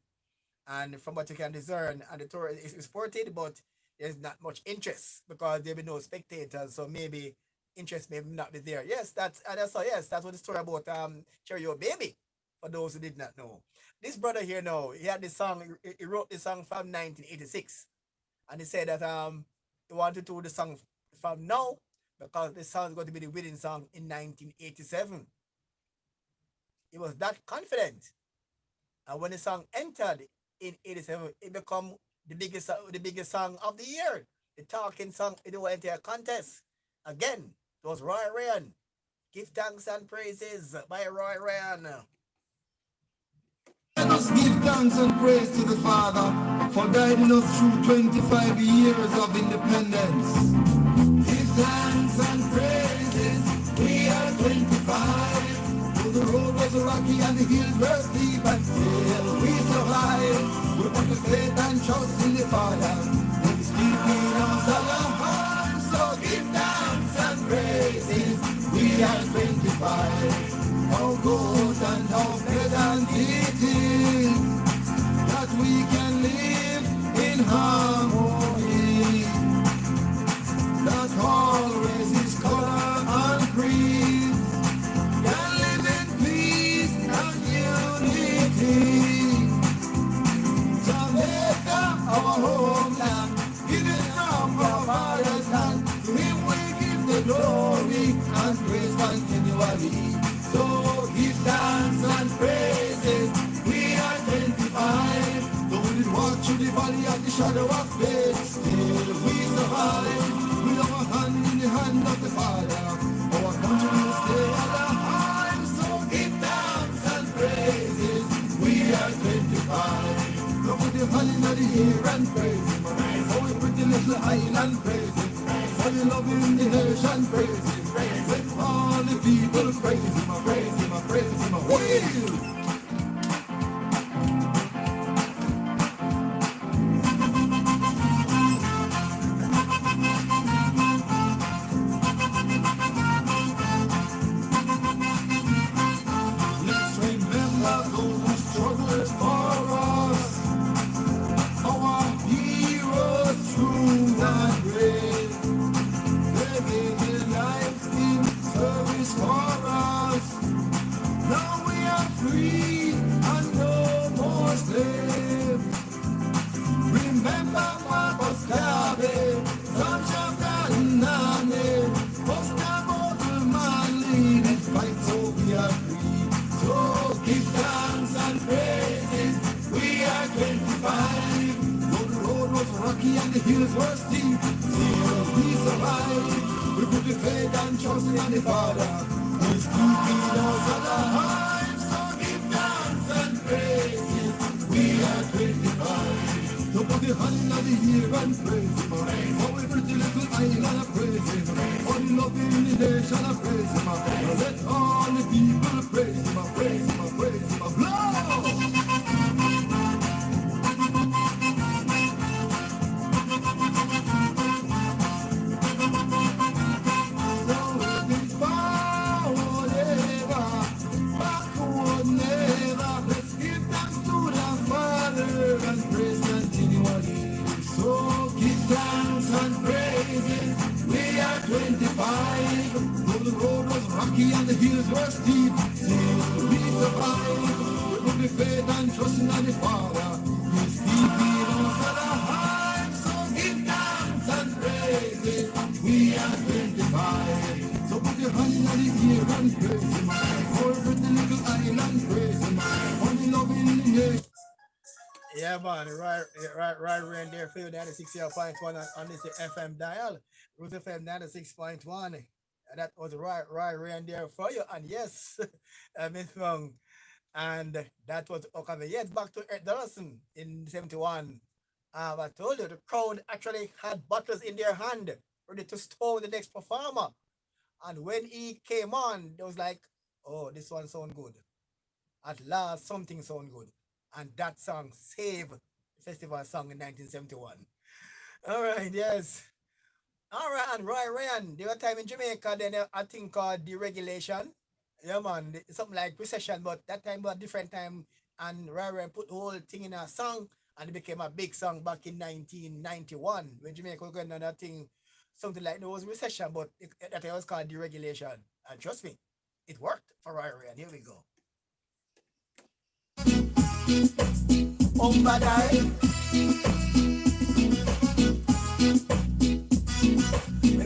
and from what you can discern, and the tour is supported, but there's not much interest because there'll be no spectators, so maybe interest may not be there. Yes, that's what the story about Cherry Your Baby. For those who did not know, this brother here now, he had this song. He wrote this song from 1986, and he said that he wanted to do the song from now because the song is going to be the winning song in 1987. He was that confident, and when the song entered in 87, it became the biggest song of the year, the talking song in the entire contest. Again, it was Roy Ryan. Give thanks and praises by Roy Ryan. Let us give thanks and praise to the Father for guiding us through 25 years of independence. Give thanks and praises, we are 25. Though the road was rocky and the hills were steep, and still we survived. We put the faith and trust in the Father, and He's keeping us alive. So give thanks and praises, we are 25. How good and how pleasant it is that we can live in harmony, that always is color and creed, can live in peace and unity. Jamaica, our homeland, given from our father's land, to Him we give the glory and praise continually. So give thanks and praises, we are 25. Though we did walk through the valley of the shadow of death, still we survive. With our hand in the hand of the Father, our country will stay alive. So give thanks and praises, we are 25. Look with the hand in the air and praise Him. For we pretty little island praise Him. For the love in the nation praise Him. Let all the people praise Him, praise Him, praise Him. Will! Let's remember those who struggled for us, our heroes true and brave. They gave their lives in service for us. Now we are free and no more slaves. Remember Marcus Garvey, Sancho Carinane, Oscar Bodelman leading fight so we are free. So give thanks and praises, we are 25. Though the road was rocky and the hills were steep, still we survived. We put the faith and trust in the Father, who is keeping us alive. So give thanks and praises, we are 25. So put the hand in the air and praise Him. For every little island I praise Him. For the love in the nation I praise Him. Now let all the people praise Him, praise Him, praise Him. Blow! So give thanks and praises, we are 25. Though the road was rocky and the hills were steep, still we survived. We put the faith and trust in the Father, He's keeping us alive. So give thanks and praises, we are 25. So put your hand in the air and praise Him. For every little island praise Him. For the love in the nation. Yeah, man, right around there for you, 96.1 on this FM dial. Root FM 96.1. And that was right around there for you. And yes, Miss Wrong. And that was okay. Yes, back to Ed Dawson in 71. I told you the crowd actually had bottles in their hand, ready to storm the next performer. And when he came on, they was like, oh, this one sound good. At last, something sound good. And that song saved the festival song in 1971. All right, yes. All right, and Roy Ryan, there were time in Jamaica, then I think called deregulation. Yeah, man, something like recession, but that time was a different time. And Roy Ryan put the whole thing in a song, and it became a big song back in 1991 when Jamaica was going on that thing, something like there was recession, but that was called deregulation. And trust me, it worked for Roy Ryan. Here we go. Badai.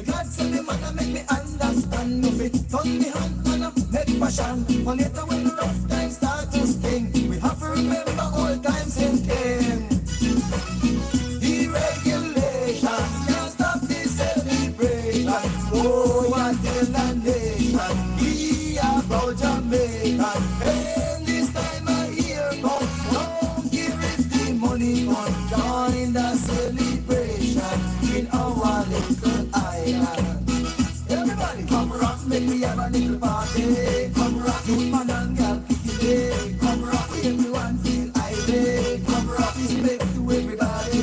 God said the man make me understand no fit turn me hand and make fashion. And later when the rough times start to sting, we have to remember all times in king. Deregulation can't stop the celebration. Oh, what in the nation? We are about Jamaica. And this time I hear come, don't care if the money come. Join the celebration in our little island. Everybody come rock, make me have a little party. Come rock, you man and girl, pick it. Come rock, everyone feel irate. Come rock, respect to everybody.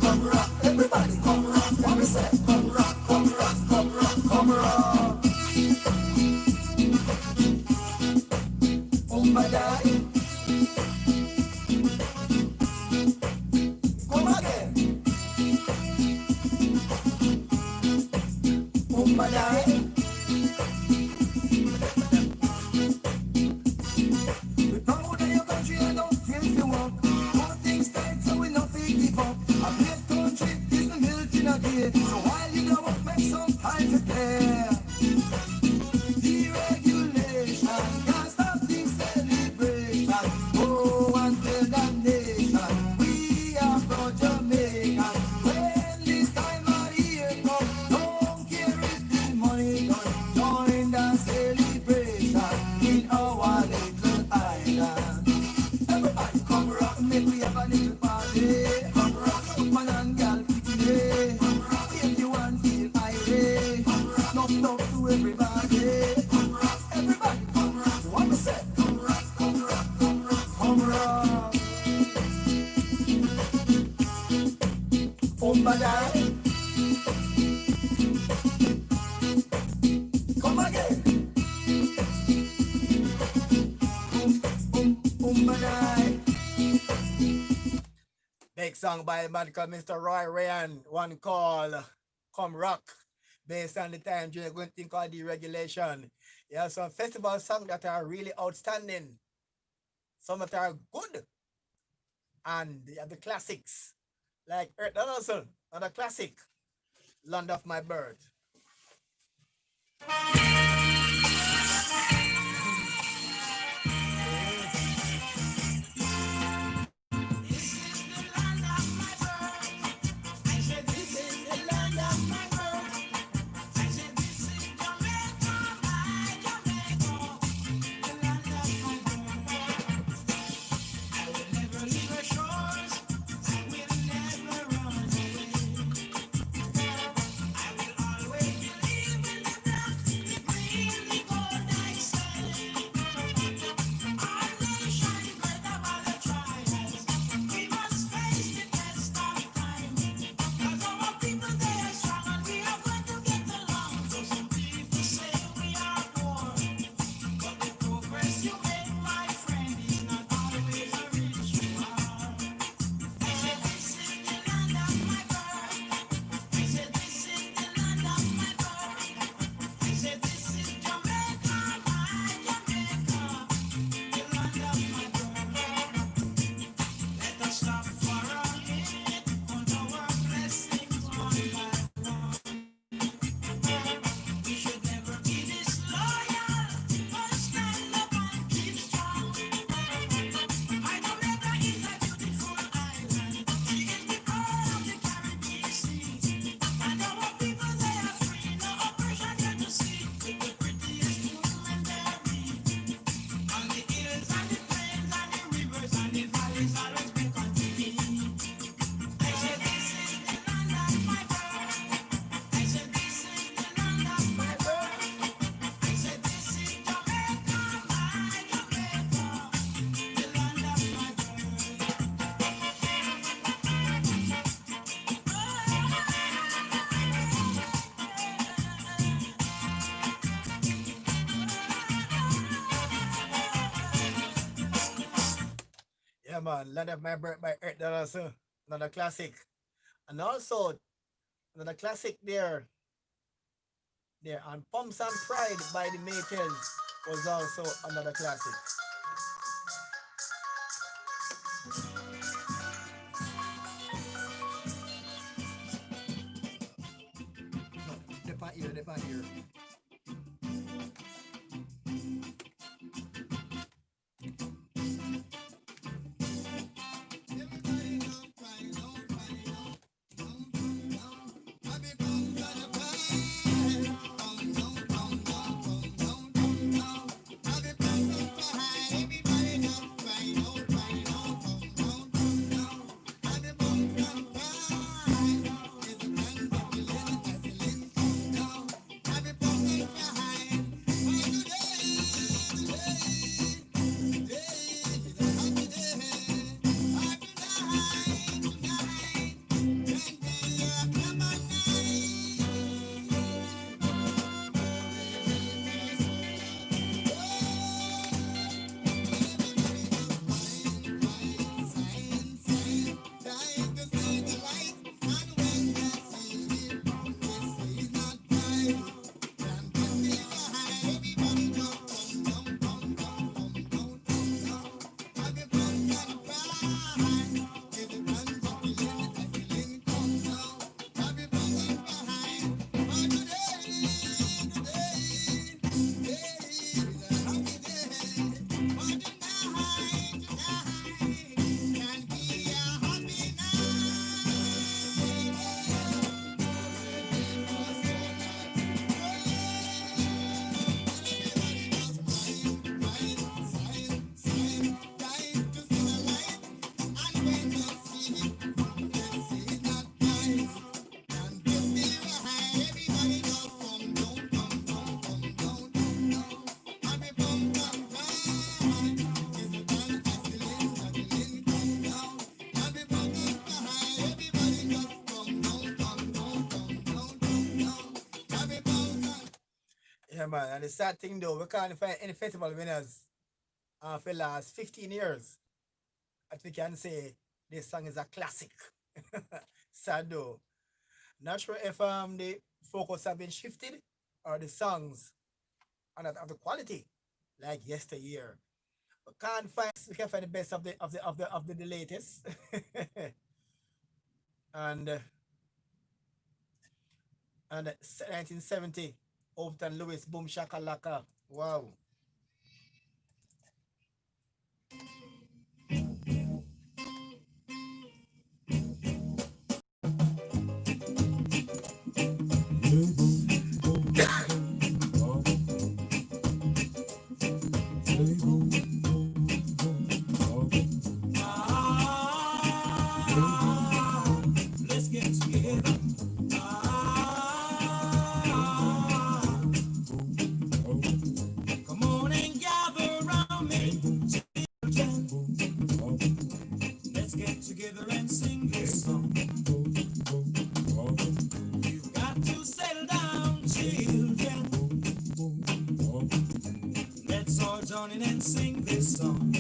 Come rock, everybody come rock. What we say? Come rock, come rock, come rock, come rock. Badai. Come again. Badai. We proud of your country and don't feel the work. All things tight so we not feel give up. A great country is the milk in a day. So while you go up, make some time to care. Deregulation can't stop the celebration. Oh, until the nation, we are proud Jamaican. When this time of year come, don't care if the money gone. Join the celebration in our little island. Everybody come rock, make we have a little party. Come rock, man and girl, pick it. Come rock, if you want feel irate. Come rock, knock to everybody. Come rock, everybody come rock. What we say? Come rock, come rock, come rock, come rock. Badai. Come again. Badai. Big song by medical Mr. Roy Ryan, one call Come Rock, based on the time you're going to think called deregulation. You have some festival songs that are really outstanding, some that are good, and you have the classics, like Earth Donaldson, another classic, Land of My Birth. man. Land of My Birth by Earth, that also another classic. And also another classic there. And Pumps and Pride by the Maytals was also another classic. No, depend here. Yeah, man. And the sad thing though, we can't find any festival winners for the last 15 years. I think we can say this song is a classic. Sad though. Not sure if the focus have been shifted or the songs are not of the quality like yesteryear. We can find the best of the latest. and uh, and 1970, Overton Lewis, Boom Shakalaka. Wow. Let's get together. Come on and gather around me, children. Let's get together and sing this song. You've got to settle down, children. Let's all join in and sing this song.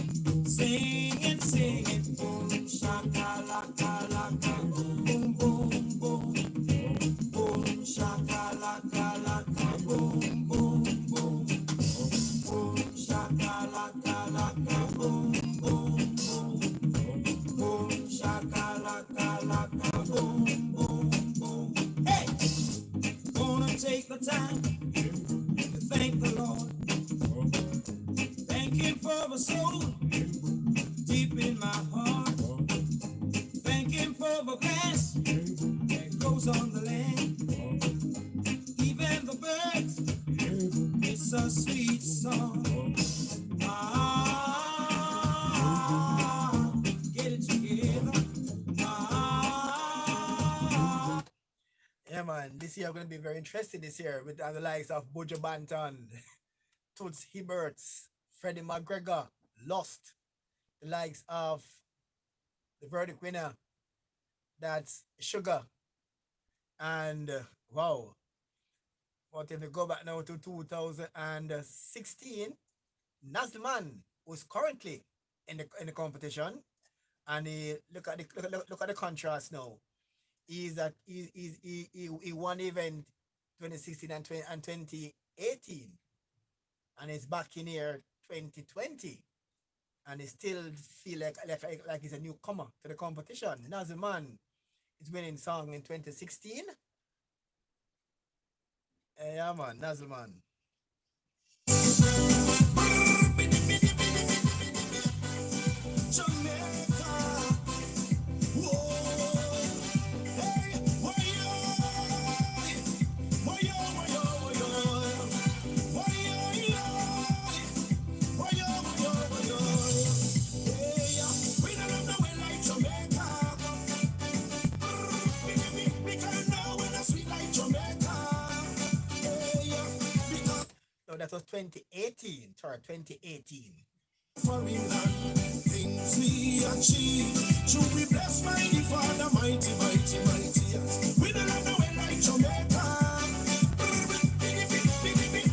Sing it, sing it. Boom, shakalaka, laka. Boom, boom, boom. Boom, shakalaka, laka. Boom, boom, boom. Boom, shakalaka, laka. Boom, boom, boom. Boom, shakalaka, laka. Boom, boom, boom. Hey! Gonna take the time to thank the Lord. Thank Him for the soul deep in my heart. Thank Him for the grass that grows on the land. Even the birds, it's a sweet song. Get it together. Yeah, man. This year going to be very interesting this year with the likes of Buju Banton, Toots Hibberts, Freddie McGregor, Lost, the likes of the verdict winner, that's Sugar. And wow, what if we go back now to 2016, Nazman, who's currently in the competition, And look at the contrast now. He won event 2016 and 2018, and he's back in here 2020, and he still feel like he's a newcomer to the competition. Nazelman is winning song in 2016. Yeah man, Nazelman. No, that was 2018. Sorry, 2018. Foreign land, things we achieve. Should we bless mighty Father, mighty, mighty, mighty. Yes. We don't have no way like Jamaica.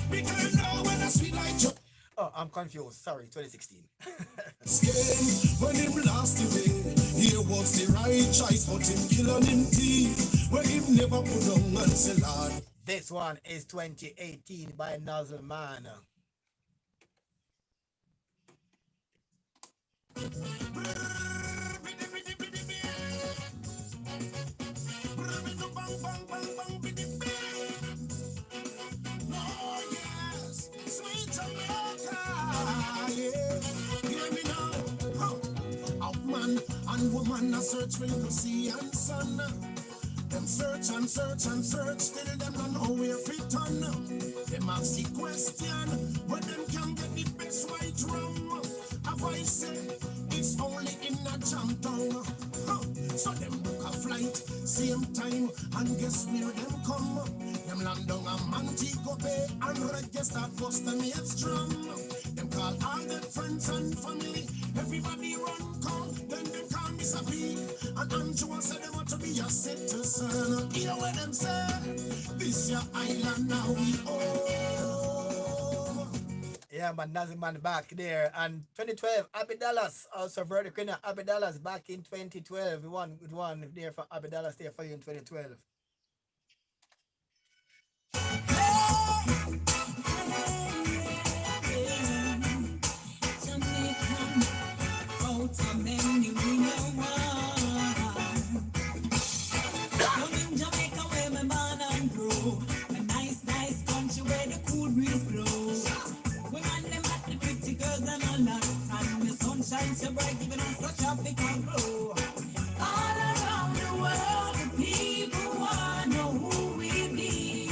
Because now when I sweet like Jamaica. Oh, I'm confused. Sorry, 2016. When him lost away, here was the right choice, but him kill on him teeth. When him never put on and say, Lord. This one is 2018 by Nazelman. Oh yes, sweet Jamaica, yeah. Hear me now, huh? Out man and woman a search for little sea and sun. Them search and search and search till them don't know where fit on. Them ask the question where them can get the best white rum. Have I said it's only in a jam town? So them book a flight same time and guess where them come? Them land on a Montego Bay and register custom strong. Them call all their friends and family. Everybody run come. Then them call me Sabi. And Andrew said they want to be a citizen. Hear what them say? This your island now we own. Yeah, man, Nazelman back there. And 2012, Abby Dallas, also verdict winner. Abby Dallas back in 2012. We won there for Abby Dallas there for you in 2012. Sunshine so bright, giving us such a big glow. All around the world, the people wanna know who we be.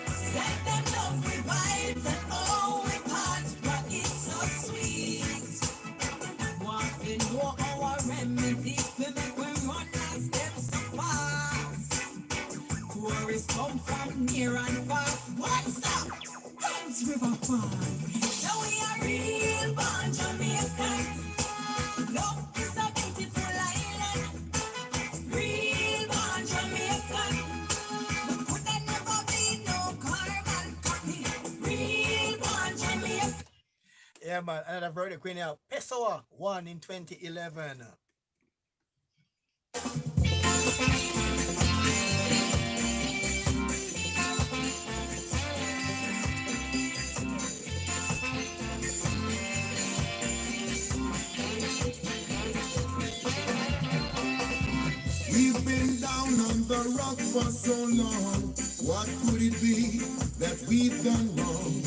Set them love with vibes and all we part, but it's so sweet. Want to know our remedy, we make we run and step so fast. Tourists come from near and far. One stop, Thames River Park. So we are real born Jamaican. Love is a beautiful island. Real born Jamaican. There could never be no carbon copy. Real born Jamaican. Yeah, man, another verdict winner. Pessoa won in 2011. We've been down on the rock for so long. What could it be that we've done wrong?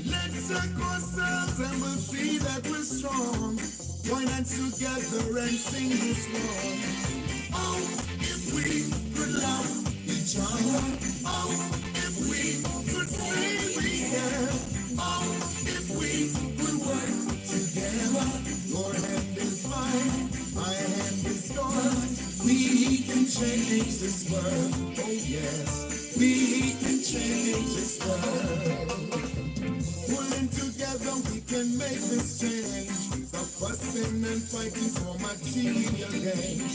Let's check ourselves and we'll see that we're strong. Join hands together and sing this song. Oh, if we could love each other. Oh, if we could say we care. Oh, if we could work together. Your hand is mine, my hand is yours. We can change this world, oh yes, we can change this world. Pulling together we can make this change. Stop fussing and fighting for material gain.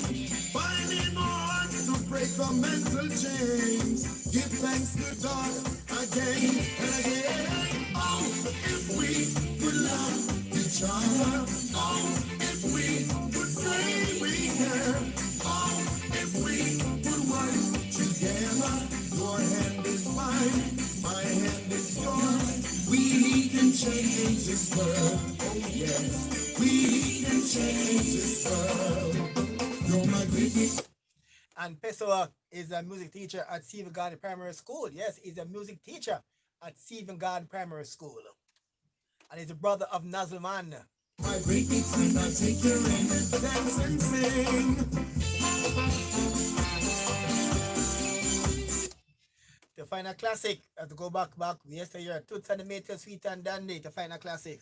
Finding hearts to break our mental chains. Give thanks to God again and again. Oh, if we could love each other. Oh, if we could say we can. Oh, if we would work together. Your hand is mine, my hand is yours. We can change this world. Oh yes, we can change this world. You're my greatest. And Pessoa is a music teacher at Stephen Garden Primary School. Yes, he's a music teacher at Stephen Garden Primary School. And he's the brother of Nazilman. My great big friend, I'll take your hand and dance and sing. To find a classic, I have to go back yesterday. Toots and the Meter, Sweet and Dandy to find a classic.